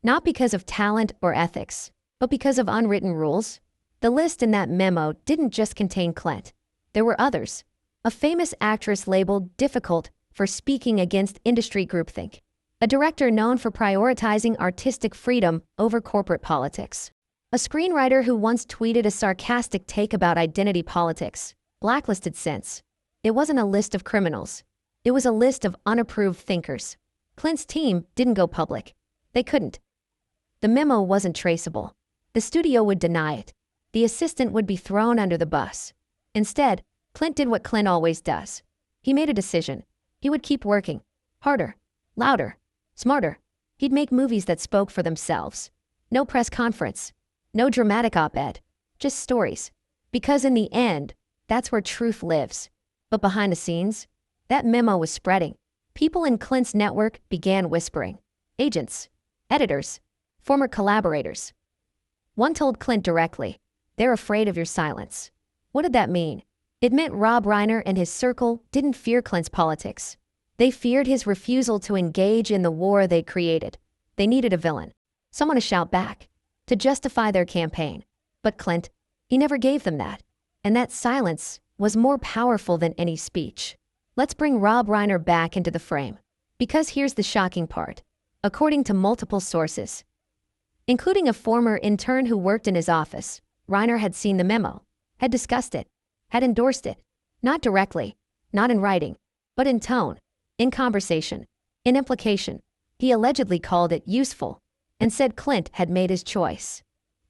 Not because of talent or ethics, but because of unwritten rules. The list in that memo didn't just contain Clint. There were others. A famous actress labeled difficult for speaking against industry groupthink. A director known for prioritizing artistic freedom over corporate politics. A screenwriter who once tweeted a sarcastic take about identity politics, blacklisted since. It wasn't a list of criminals. It was a list of unapproved thinkers. Clint's team didn't go public. They couldn't. The memo wasn't traceable. The studio would deny it. The assistant would be thrown under the bus. Instead, Clint did what Clint always does. He made a decision. He would keep working. Harder. Louder. Smarter. He'd make movies that spoke for themselves. No press conference. No dramatic op-ed. Just stories. Because in the end, that's where truth lives. But behind the scenes, that memo was spreading. People in Clint's network began whispering. Agents. Editors. Former collaborators. One told Clint directly, "They're afraid of your silence." What did that mean? It meant Rob Reiner and his circle didn't fear Clint's politics. They feared his refusal to engage in the war they created. They needed a villain. Someone to shout back. To justify their campaign. But Clint, he never gave them that. And that silence was more powerful than any speech. Let's bring Rob Reiner back into the frame. Because here's the shocking part. According to multiple sources, including a former intern who worked in his office, Reiner had seen the memo, had discussed it, had endorsed it. Not directly, not in writing, but in tone, in conversation, in implication. He allegedly called it useful and said Clint had made his choice.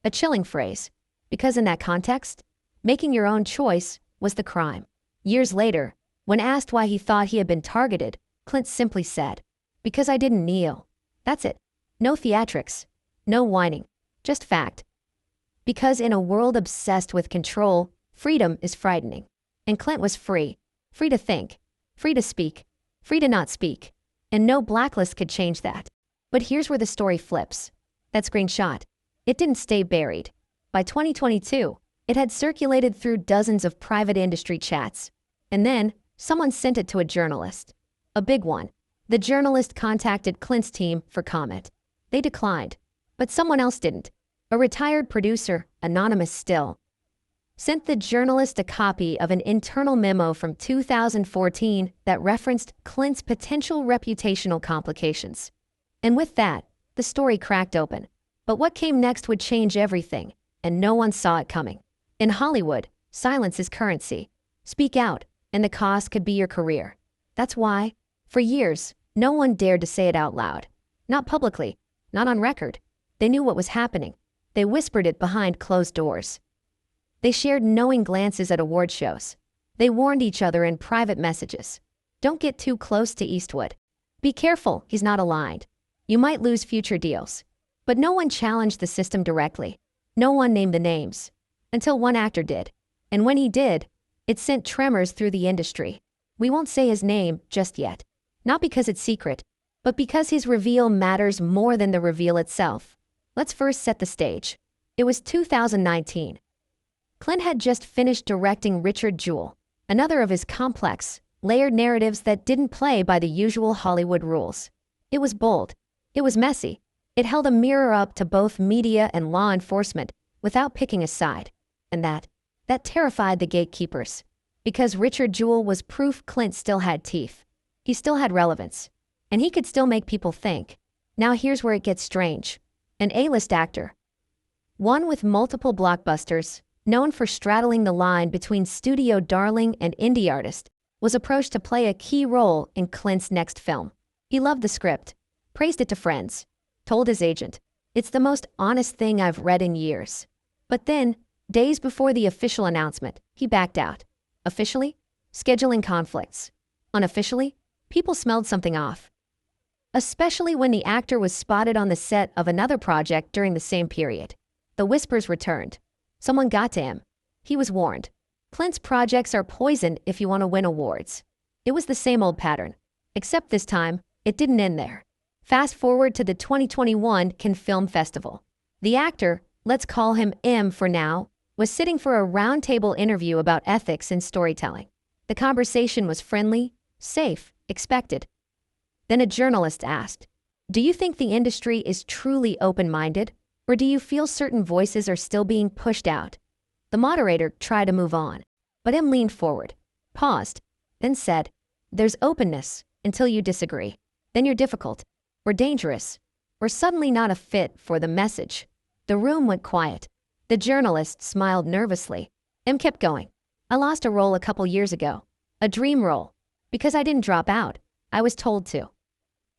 A chilling phrase, because in that context, making your own choice was the crime. Years later, when asked why he thought he had been targeted, Clint simply said, "Because I didn't kneel." That's it. No theatrics. No whining. Just fact. Because in a world obsessed with control, freedom is frightening. And Clint was free. Free to think. Free to speak. Free to not speak. And no blacklist could change that. But here's where the story flips. That screenshot. It didn't stay buried. By 2022, it had circulated through dozens of private industry chats. And then, someone sent it to a journalist. A big one. The journalist contacted Clint's team for comment. They declined. But someone else didn't. A retired producer, anonymous still, sent the journalist a copy of an internal memo from 2014 that referenced Clint's potential reputational complications. And with that, the story cracked open. But what came next would change everything, and no one saw it coming. In Hollywood, silence is currency. Speak out, and the cost could be your career. That's why, for years, no one dared to say it out loud. Not publicly, not on record. They knew what was happening. They whispered it behind closed doors. They shared knowing glances at award shows. They warned each other in private messages. Don't get too close to Eastwood. Be careful, he's not aligned. You might lose future deals. But no one challenged the system directly. No one named the names. Until one actor did. And when he did, It sent tremors through the industry. We won't say his name just yet. Not because it's secret, but because his reveal matters more than the reveal itself. Let's first set the stage. It was 2019. Clint had just finished directing Richard Jewell, another of his complex, layered narratives that didn't play by the usual Hollywood rules. It was bold. It was messy. It held a mirror up to both media and law enforcement without picking a side. And that terrified the gatekeepers. Because Richard Jewell was proof Clint still had teeth. He still had relevance. And he could still make people think. Now here's where it gets strange. An A-list actor. One with multiple blockbusters, known for straddling the line between studio darling and indie artist, was approached to play a key role in Clint's next film. He loved the script, praised it to friends, told his agent, "It's the most honest thing I've read in years." But then, days before the official announcement, he backed out. Officially, scheduling conflicts. Unofficially, people smelled something off. Especially when the actor was spotted on the set of another project during the same period. The whispers returned. Someone got to him. He was warned. Clint's projects are poisoned if you want to win awards. It was the same old pattern. Except this time, it didn't end there. Fast forward to the 2021 Cannes Film Festival. The actor, let's call him M for now, was sitting for a roundtable interview about ethics in storytelling. The conversation was friendly, safe, expected. Then a journalist asked, "Do you think the industry is truly open-minded, or do you feel certain voices are still being pushed out?" The moderator tried to move on, but M leaned forward, paused, then said, "There's openness until you disagree. Then you're difficult, or dangerous, or suddenly not a fit for the message." The room went quiet. The journalist smiled nervously. M kept going. "I lost a role a couple years ago. A dream role. Because I didn't drop out. I was told to.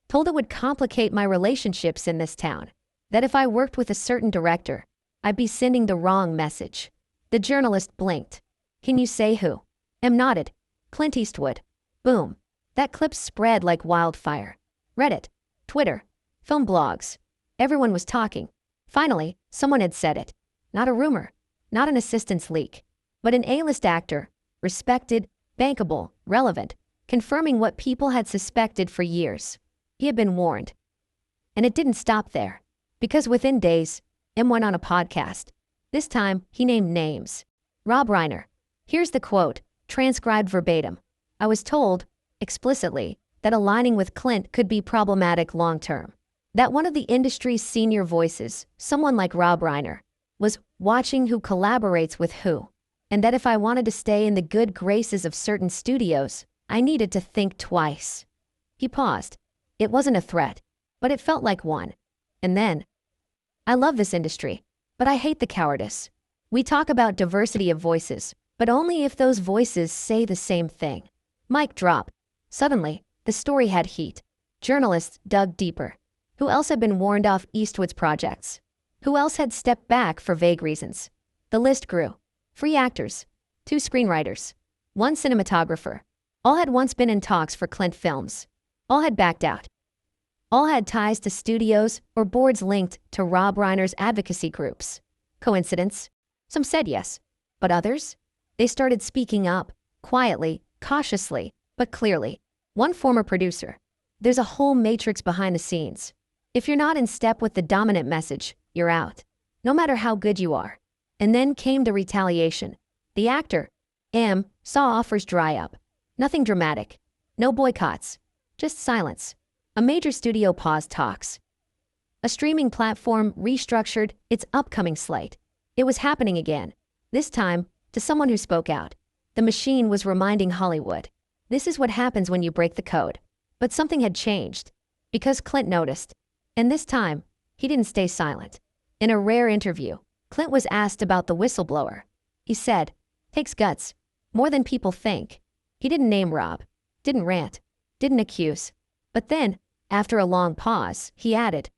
Told it would complicate my relationships in this town. That if I worked with a certain director, I'd be sending the wrong message." The journalist blinked. "Can you say who?" M nodded. "Clint Eastwood." Boom. That clip spread like wildfire. Reddit, Twitter, film blogs. Everyone was talking. Finally, someone had said it. Not a rumor, not an assistant's leak, but an A-list actor, respected, bankable, relevant, confirming what people had suspected for years. He had been warned. And it didn't stop there. Because within days, M went on a podcast. This time, he named names. Rob Reiner. Here's the quote, transcribed verbatim. "I was told, explicitly, that aligning with Clint could be problematic long-term. That one of the industry's senior voices, someone like Rob Reiner, was watching who collaborates with who. And that if I wanted to stay in the good graces of certain studios, I needed to think twice." He paused. It wasn't a threat, but it felt like one. And then, "I love this industry, but I hate the cowardice. We talk about diversity of voices, but only if those voices say the same thing." Mic drop. Suddenly, the story had heat. Journalists dug deeper. Who else had been warned off Eastwood's projects? Who else had stepped back for vague reasons? The list grew. 3 actors, 2 screenwriters, 1 cinematographer. All had once been in talks for Clint films. All had backed out. All had ties to studios or boards linked to Rob Reiner's advocacy groups. Coincidence? Some said yes, but others? They started speaking up, quietly, cautiously, but clearly. One former producer. "There's a whole matrix behind the scenes. If you're not in step with the dominant message, you're out. No matter how good you are." And then came the retaliation. The actor, M, saw offers dry up. Nothing dramatic. No boycotts. Just silence. A major studio paused talks. A streaming platform restructured its upcoming slate. It was happening again. This time, to someone who spoke out. The machine was reminding Hollywood. This is what happens when you break the code. But something had changed. Because Clint noticed. And this time, he didn't stay silent. In a rare interview, Clint was asked about the whistleblower. He said, "Takes guts. More than people think." He didn't name Rob. Didn't rant. Didn't accuse. But then, after a long pause, he added,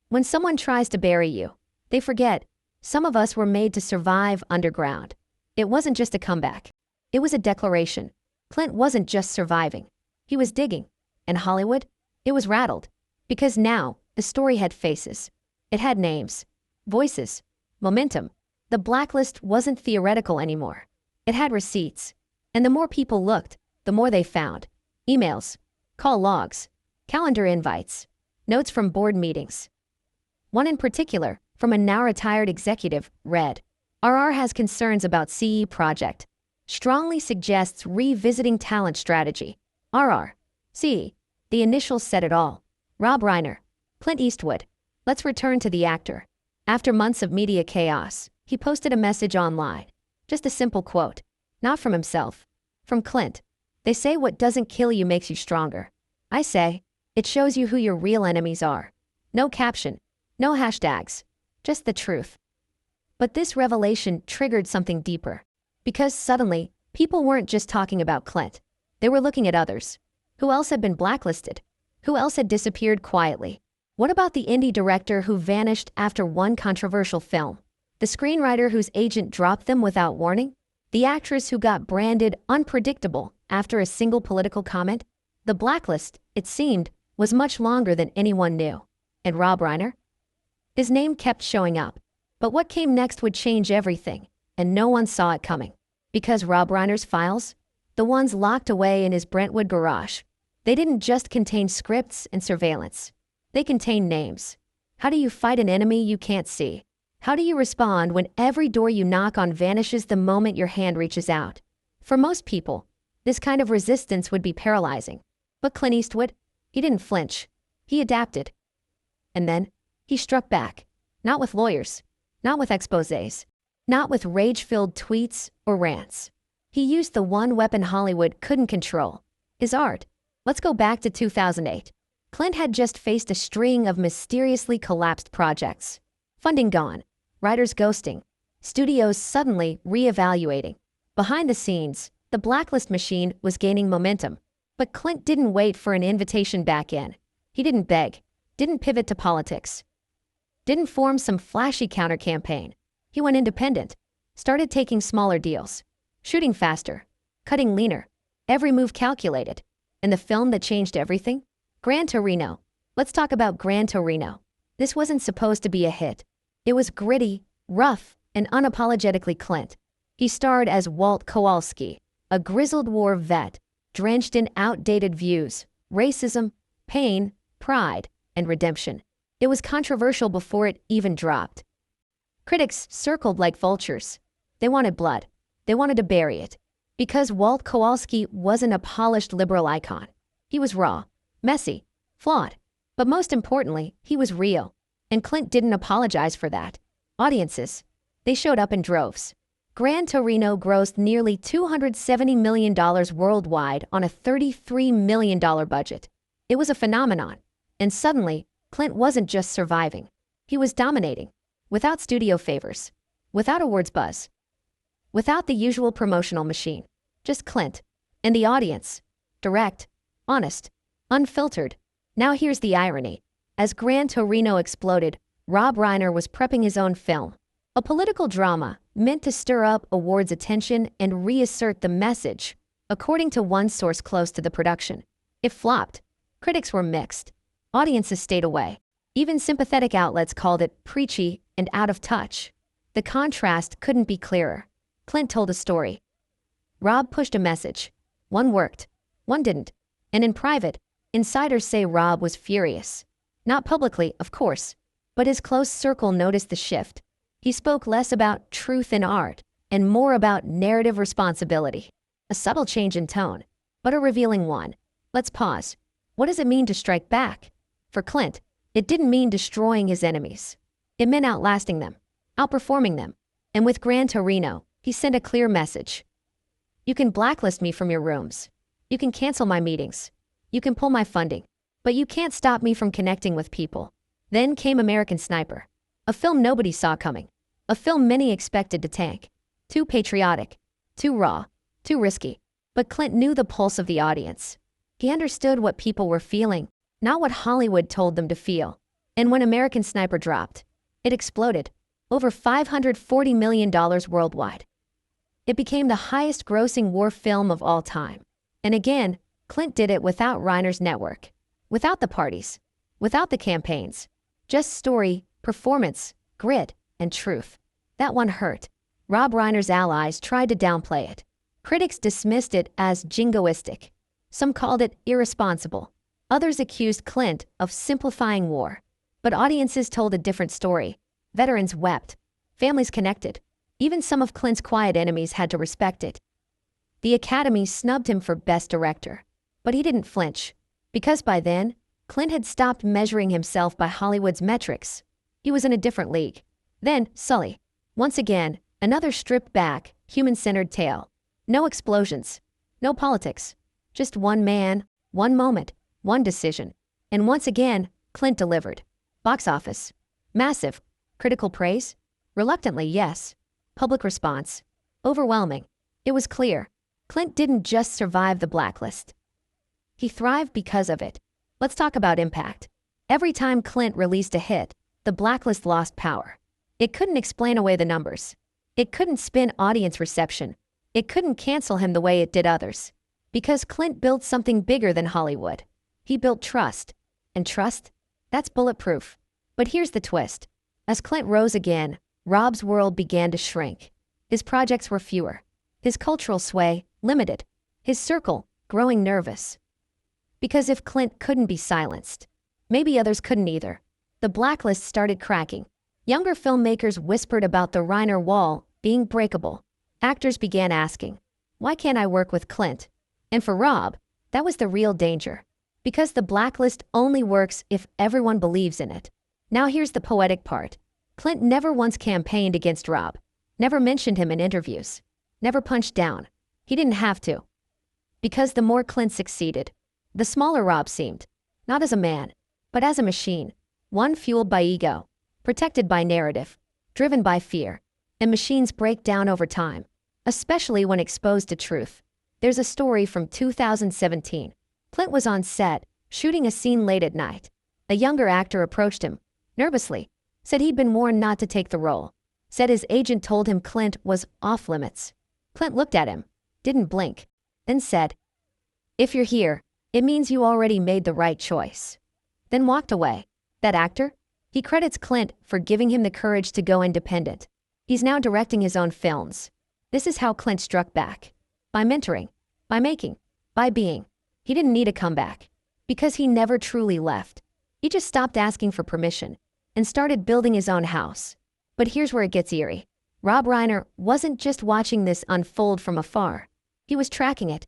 "When someone tries to bury you, they forget. Some of us were made to survive underground." It wasn't just a comeback. It was a declaration. Clint wasn't just surviving. He was digging. And Hollywood? It was rattled. Because now, the story had faces. It had names. Voices. Momentum. The blacklist wasn't theoretical anymore. It had receipts. And the more people looked, the more they found. Emails, call logs, calendar invites, notes from board meetings. One in particular, from a now-retired executive, read, "RR has concerns about CE project. Strongly suggests revisiting talent strategy. RR. CE. The initials said it all. Rob Reiner. Clint Eastwood. Let's return to the actor." After months of media chaos, he posted a message online. Just a simple quote. Not from himself. From Clint. "They say what doesn't kill you makes you stronger. I say, it shows you who your real enemies are." No caption. No hashtags. Just the truth. But this revelation triggered something deeper. Because suddenly, people weren't just talking about Clint. They were looking at others. Who else had been blacklisted? Who else had disappeared quietly? What about the indie director who vanished after one controversial film? The screenwriter whose agent dropped them without warning? The actress who got branded unpredictable after a single political comment? The blacklist, it seemed, was much longer than anyone knew. And Rob Reiner? His name kept showing up. But what came next would change everything, and no one saw it coming. Because Rob Reiner's files, the ones locked away in his Brentwood garage, they didn't just contain scripts and surveillance. They contained names. How do you fight an enemy you can't see? How do you respond when every door you knock on vanishes the moment your hand reaches out? For most people, this kind of resistance would be paralyzing. But Clint Eastwood, he didn't flinch. He adapted. And then, he struck back. Not with lawyers. Not with exposés. Not with rage-filled tweets or rants. He used the one weapon Hollywood couldn't control. His art. Let's go back to 2008. Clint had just faced a string of mysteriously collapsed projects. Funding gone. Writers ghosting. Studios suddenly re-evaluating. Behind the scenes, the blacklist machine was gaining momentum. But Clint didn't wait for an invitation back in. He didn't beg. Didn't pivot to politics. Didn't form some flashy counter-campaign. He went independent. Started taking smaller deals. Shooting faster. Cutting leaner. Every move calculated. And the film that changed everything? Gran Torino. Let's talk about Gran Torino. This wasn't supposed to be a hit. It was gritty, rough, and unapologetically Clint. He starred as Walt Kowalski, a grizzled war vet, drenched in outdated views, racism, pain, pride, and redemption. It was controversial before it even dropped. Critics circled like vultures. They wanted blood. They wanted to bury it. Because Walt Kowalski wasn't a polished liberal icon. He was raw, messy, flawed. But most importantly, he was real. And Clint didn't apologize for that. Audiences, they showed up in droves. Gran Torino grossed nearly $270 million worldwide on a $33 million budget. It was a phenomenon. And suddenly, Clint wasn't just surviving. He was dominating. Without studio favors. Without awards buzz. Without the usual promotional machine. Just Clint. And the audience. Direct. Honest. Unfiltered. Now here's the irony. As Gran Torino exploded, Rob Reiner was prepping his own film. A political drama meant to stir up awards attention and reassert the message, according to one source close to the production. It flopped. Critics were mixed. Audiences stayed away. Even sympathetic outlets called it preachy and out of touch. The contrast couldn't be clearer. Clint told a story. Rob pushed a message. One worked. One didn't. And in private, insiders say Rob was furious. Not publicly, of course, but his close circle noticed the shift. He spoke less about truth in art and more about narrative responsibility. A subtle change in tone, but a revealing one. Let's pause. What does it mean to strike back? For Clint, it didn't mean destroying his enemies. It meant outlasting them, outperforming them. And with Gran Torino, he sent a clear message. You can blacklist me from your rooms. You can cancel my meetings. You can pull my funding. But you can't stop me from connecting with people. Then came American Sniper. A film nobody saw coming. A film many expected to tank. Too patriotic. Too raw. Too risky. But Clint knew the pulse of the audience. He understood what people were feeling, not what Hollywood told them to feel. And when American Sniper dropped, it exploded. Over $540 million worldwide. It became the highest-grossing war film of all time. And again, Clint did it without Reiner's network. Without the parties. Without the campaigns. Just story, performance, grit, and truth. That one hurt. Rob Reiner's allies tried to downplay it. Critics dismissed it as jingoistic. Some called it irresponsible. Others accused Clint of simplifying war. But audiences told a different story. Veterans wept. Families connected. Even some of Clint's quiet enemies had to respect it. The Academy snubbed him for Best Director. But he didn't flinch. Because by then, Clint had stopped measuring himself by Hollywood's metrics. He was in a different league. Then, Sully. Once again, another stripped-back, human-centered tale. No explosions. No politics. Just one man, one moment, one decision. And once again, Clint delivered. Box office. Massive. Critical praise? Reluctantly, yes. Public response. Overwhelming. It was clear. Clint didn't just survive the blacklist. He thrived because of it. Let's talk about impact. Every time Clint released a hit, the blacklist lost power. It couldn't explain away the numbers. It couldn't spin audience reception. It couldn't cancel him the way it did others. Because Clint built something bigger than Hollywood. He built trust. And trust? That's bulletproof. But here's the twist. As Clint rose again, Rob's world began to shrink. His projects were fewer. His cultural sway, limited. His circle, growing nervous. Because if Clint couldn't be silenced, maybe others couldn't either. The blacklist started cracking. Younger filmmakers whispered about the Reiner wall being breakable. Actors began asking, why can't I work with Clint? And for Rob, that was the real danger. Because the blacklist only works if everyone believes in it. Now here's the poetic part. Clint never once campaigned against Rob. Never mentioned him in interviews. Never punched down. He didn't have to. Because the more Clint succeeded, the smaller Rob seemed. Not as a man, but as a machine. One fueled by ego. Protected by narrative. Driven by fear. And machines break down over time. Especially when exposed to truth. There's a story from 2017. Clint was on set, shooting a scene late at night. A younger actor approached him, nervously. Said he'd been warned not to take the role. Said his agent told him Clint was off limits. Clint looked at him, didn't blink, then said, if you're here, it means you already made the right choice. Then walked away. That actor? He credits Clint for giving him the courage to go independent. He's now directing his own films. This is how Clint struck back. By mentoring. By making. By being. He didn't need a comeback. Because he never truly left. He just stopped asking for permission and started building his own house. But here's where it gets eerie. Rob Reiner wasn't just watching this unfold from afar. He was tracking it.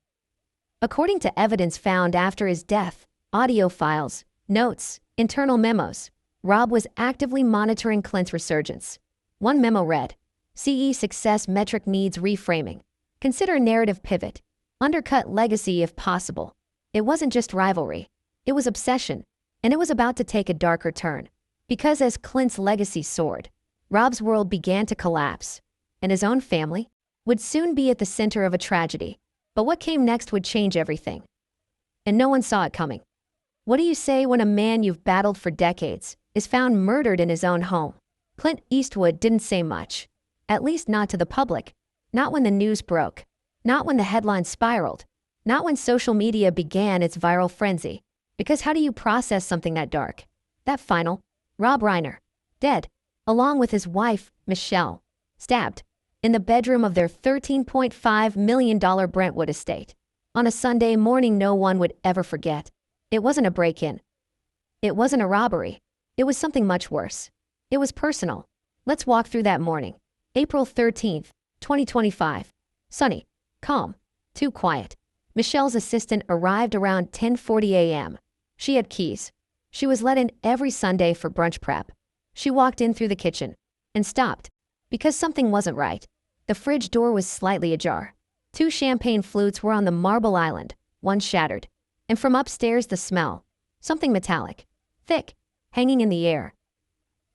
According to evidence found after his death, audio files, notes, internal memos, Rob was actively monitoring Clint's resurgence. One memo read, CE success metric needs reframing. Consider narrative pivot. Undercut legacy if possible. It wasn't just rivalry. It was obsession. And it was about to take a darker turn. Because as Clint's legacy soared, Rob's world began to collapse. And his own family would soon be at the center of a tragedy. But what came next would change everything. And no one saw it coming. What do you say when a man you've battled for decades is found murdered in his own home? Clint Eastwood didn't say much. At least not to the public. Not when the news broke. Not when the headlines spiraled. Not when social media began its viral frenzy. Because how do you process something that dark? That final? Rob Reiner. Dead. Along with his wife, Michelle. Stabbed. In the bedroom of their $13.5 million Brentwood estate. On a Sunday morning no one would ever forget. It wasn't a break-in. It wasn't a robbery. It was something much worse. It was personal. Let's walk through that morning. April 13th, 2025. Sunny. Calm. Too quiet. Michelle's assistant arrived around 10:40 a.m. She had keys. She was let in every Sunday for brunch prep. She walked in through the kitchen and stopped because something wasn't right. The fridge door was slightly ajar. 2 champagne flutes were on the marble island, one shattered. And from upstairs the smell. Something metallic. Thick. Hanging in the air.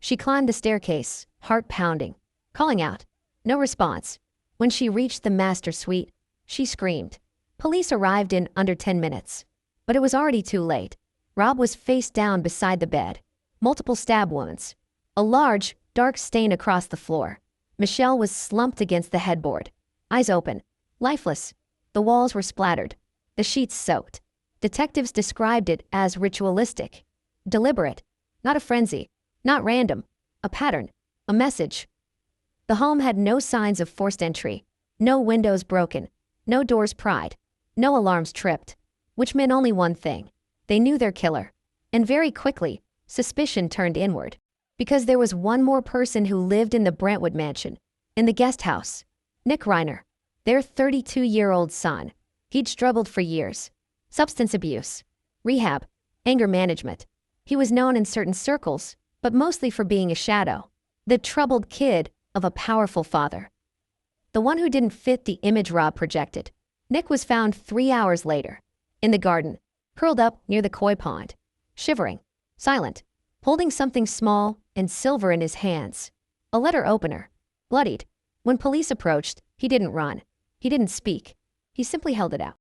She climbed the staircase, heart pounding. Calling out. No response. When she reached the master suite, she screamed. Police arrived in under 10 minutes. But it was already too late. Rob was face down beside the bed. Multiple stab wounds. A large, dark stain across the floor. Michelle was slumped against the headboard. Eyes open. Lifeless. The walls were splattered. The sheets soaked. Detectives described it as ritualistic. Deliberate. Not a frenzy. Not random. A pattern. A message. The home had no signs of forced entry, no windows broken, no doors pried, no alarms tripped, which meant only one thing. They knew their killer. And very quickly, suspicion turned inward. Because there was one more person who lived in the Brentwood mansion, in the guest house. Nick Reiner, their 32-year-old son. He'd struggled for years. Substance abuse, rehab, anger management. He was known in certain circles, but mostly for being a shadow. The troubled kid of a powerful father. The one who didn't fit the image Rob projected. Nick was found 3 hours later, in the garden, curled up near the koi pond, shivering, silent, holding something small and silver in his hands. A letter opener, bloodied. When police approached, he didn't run. He didn't speak. He simply held it out.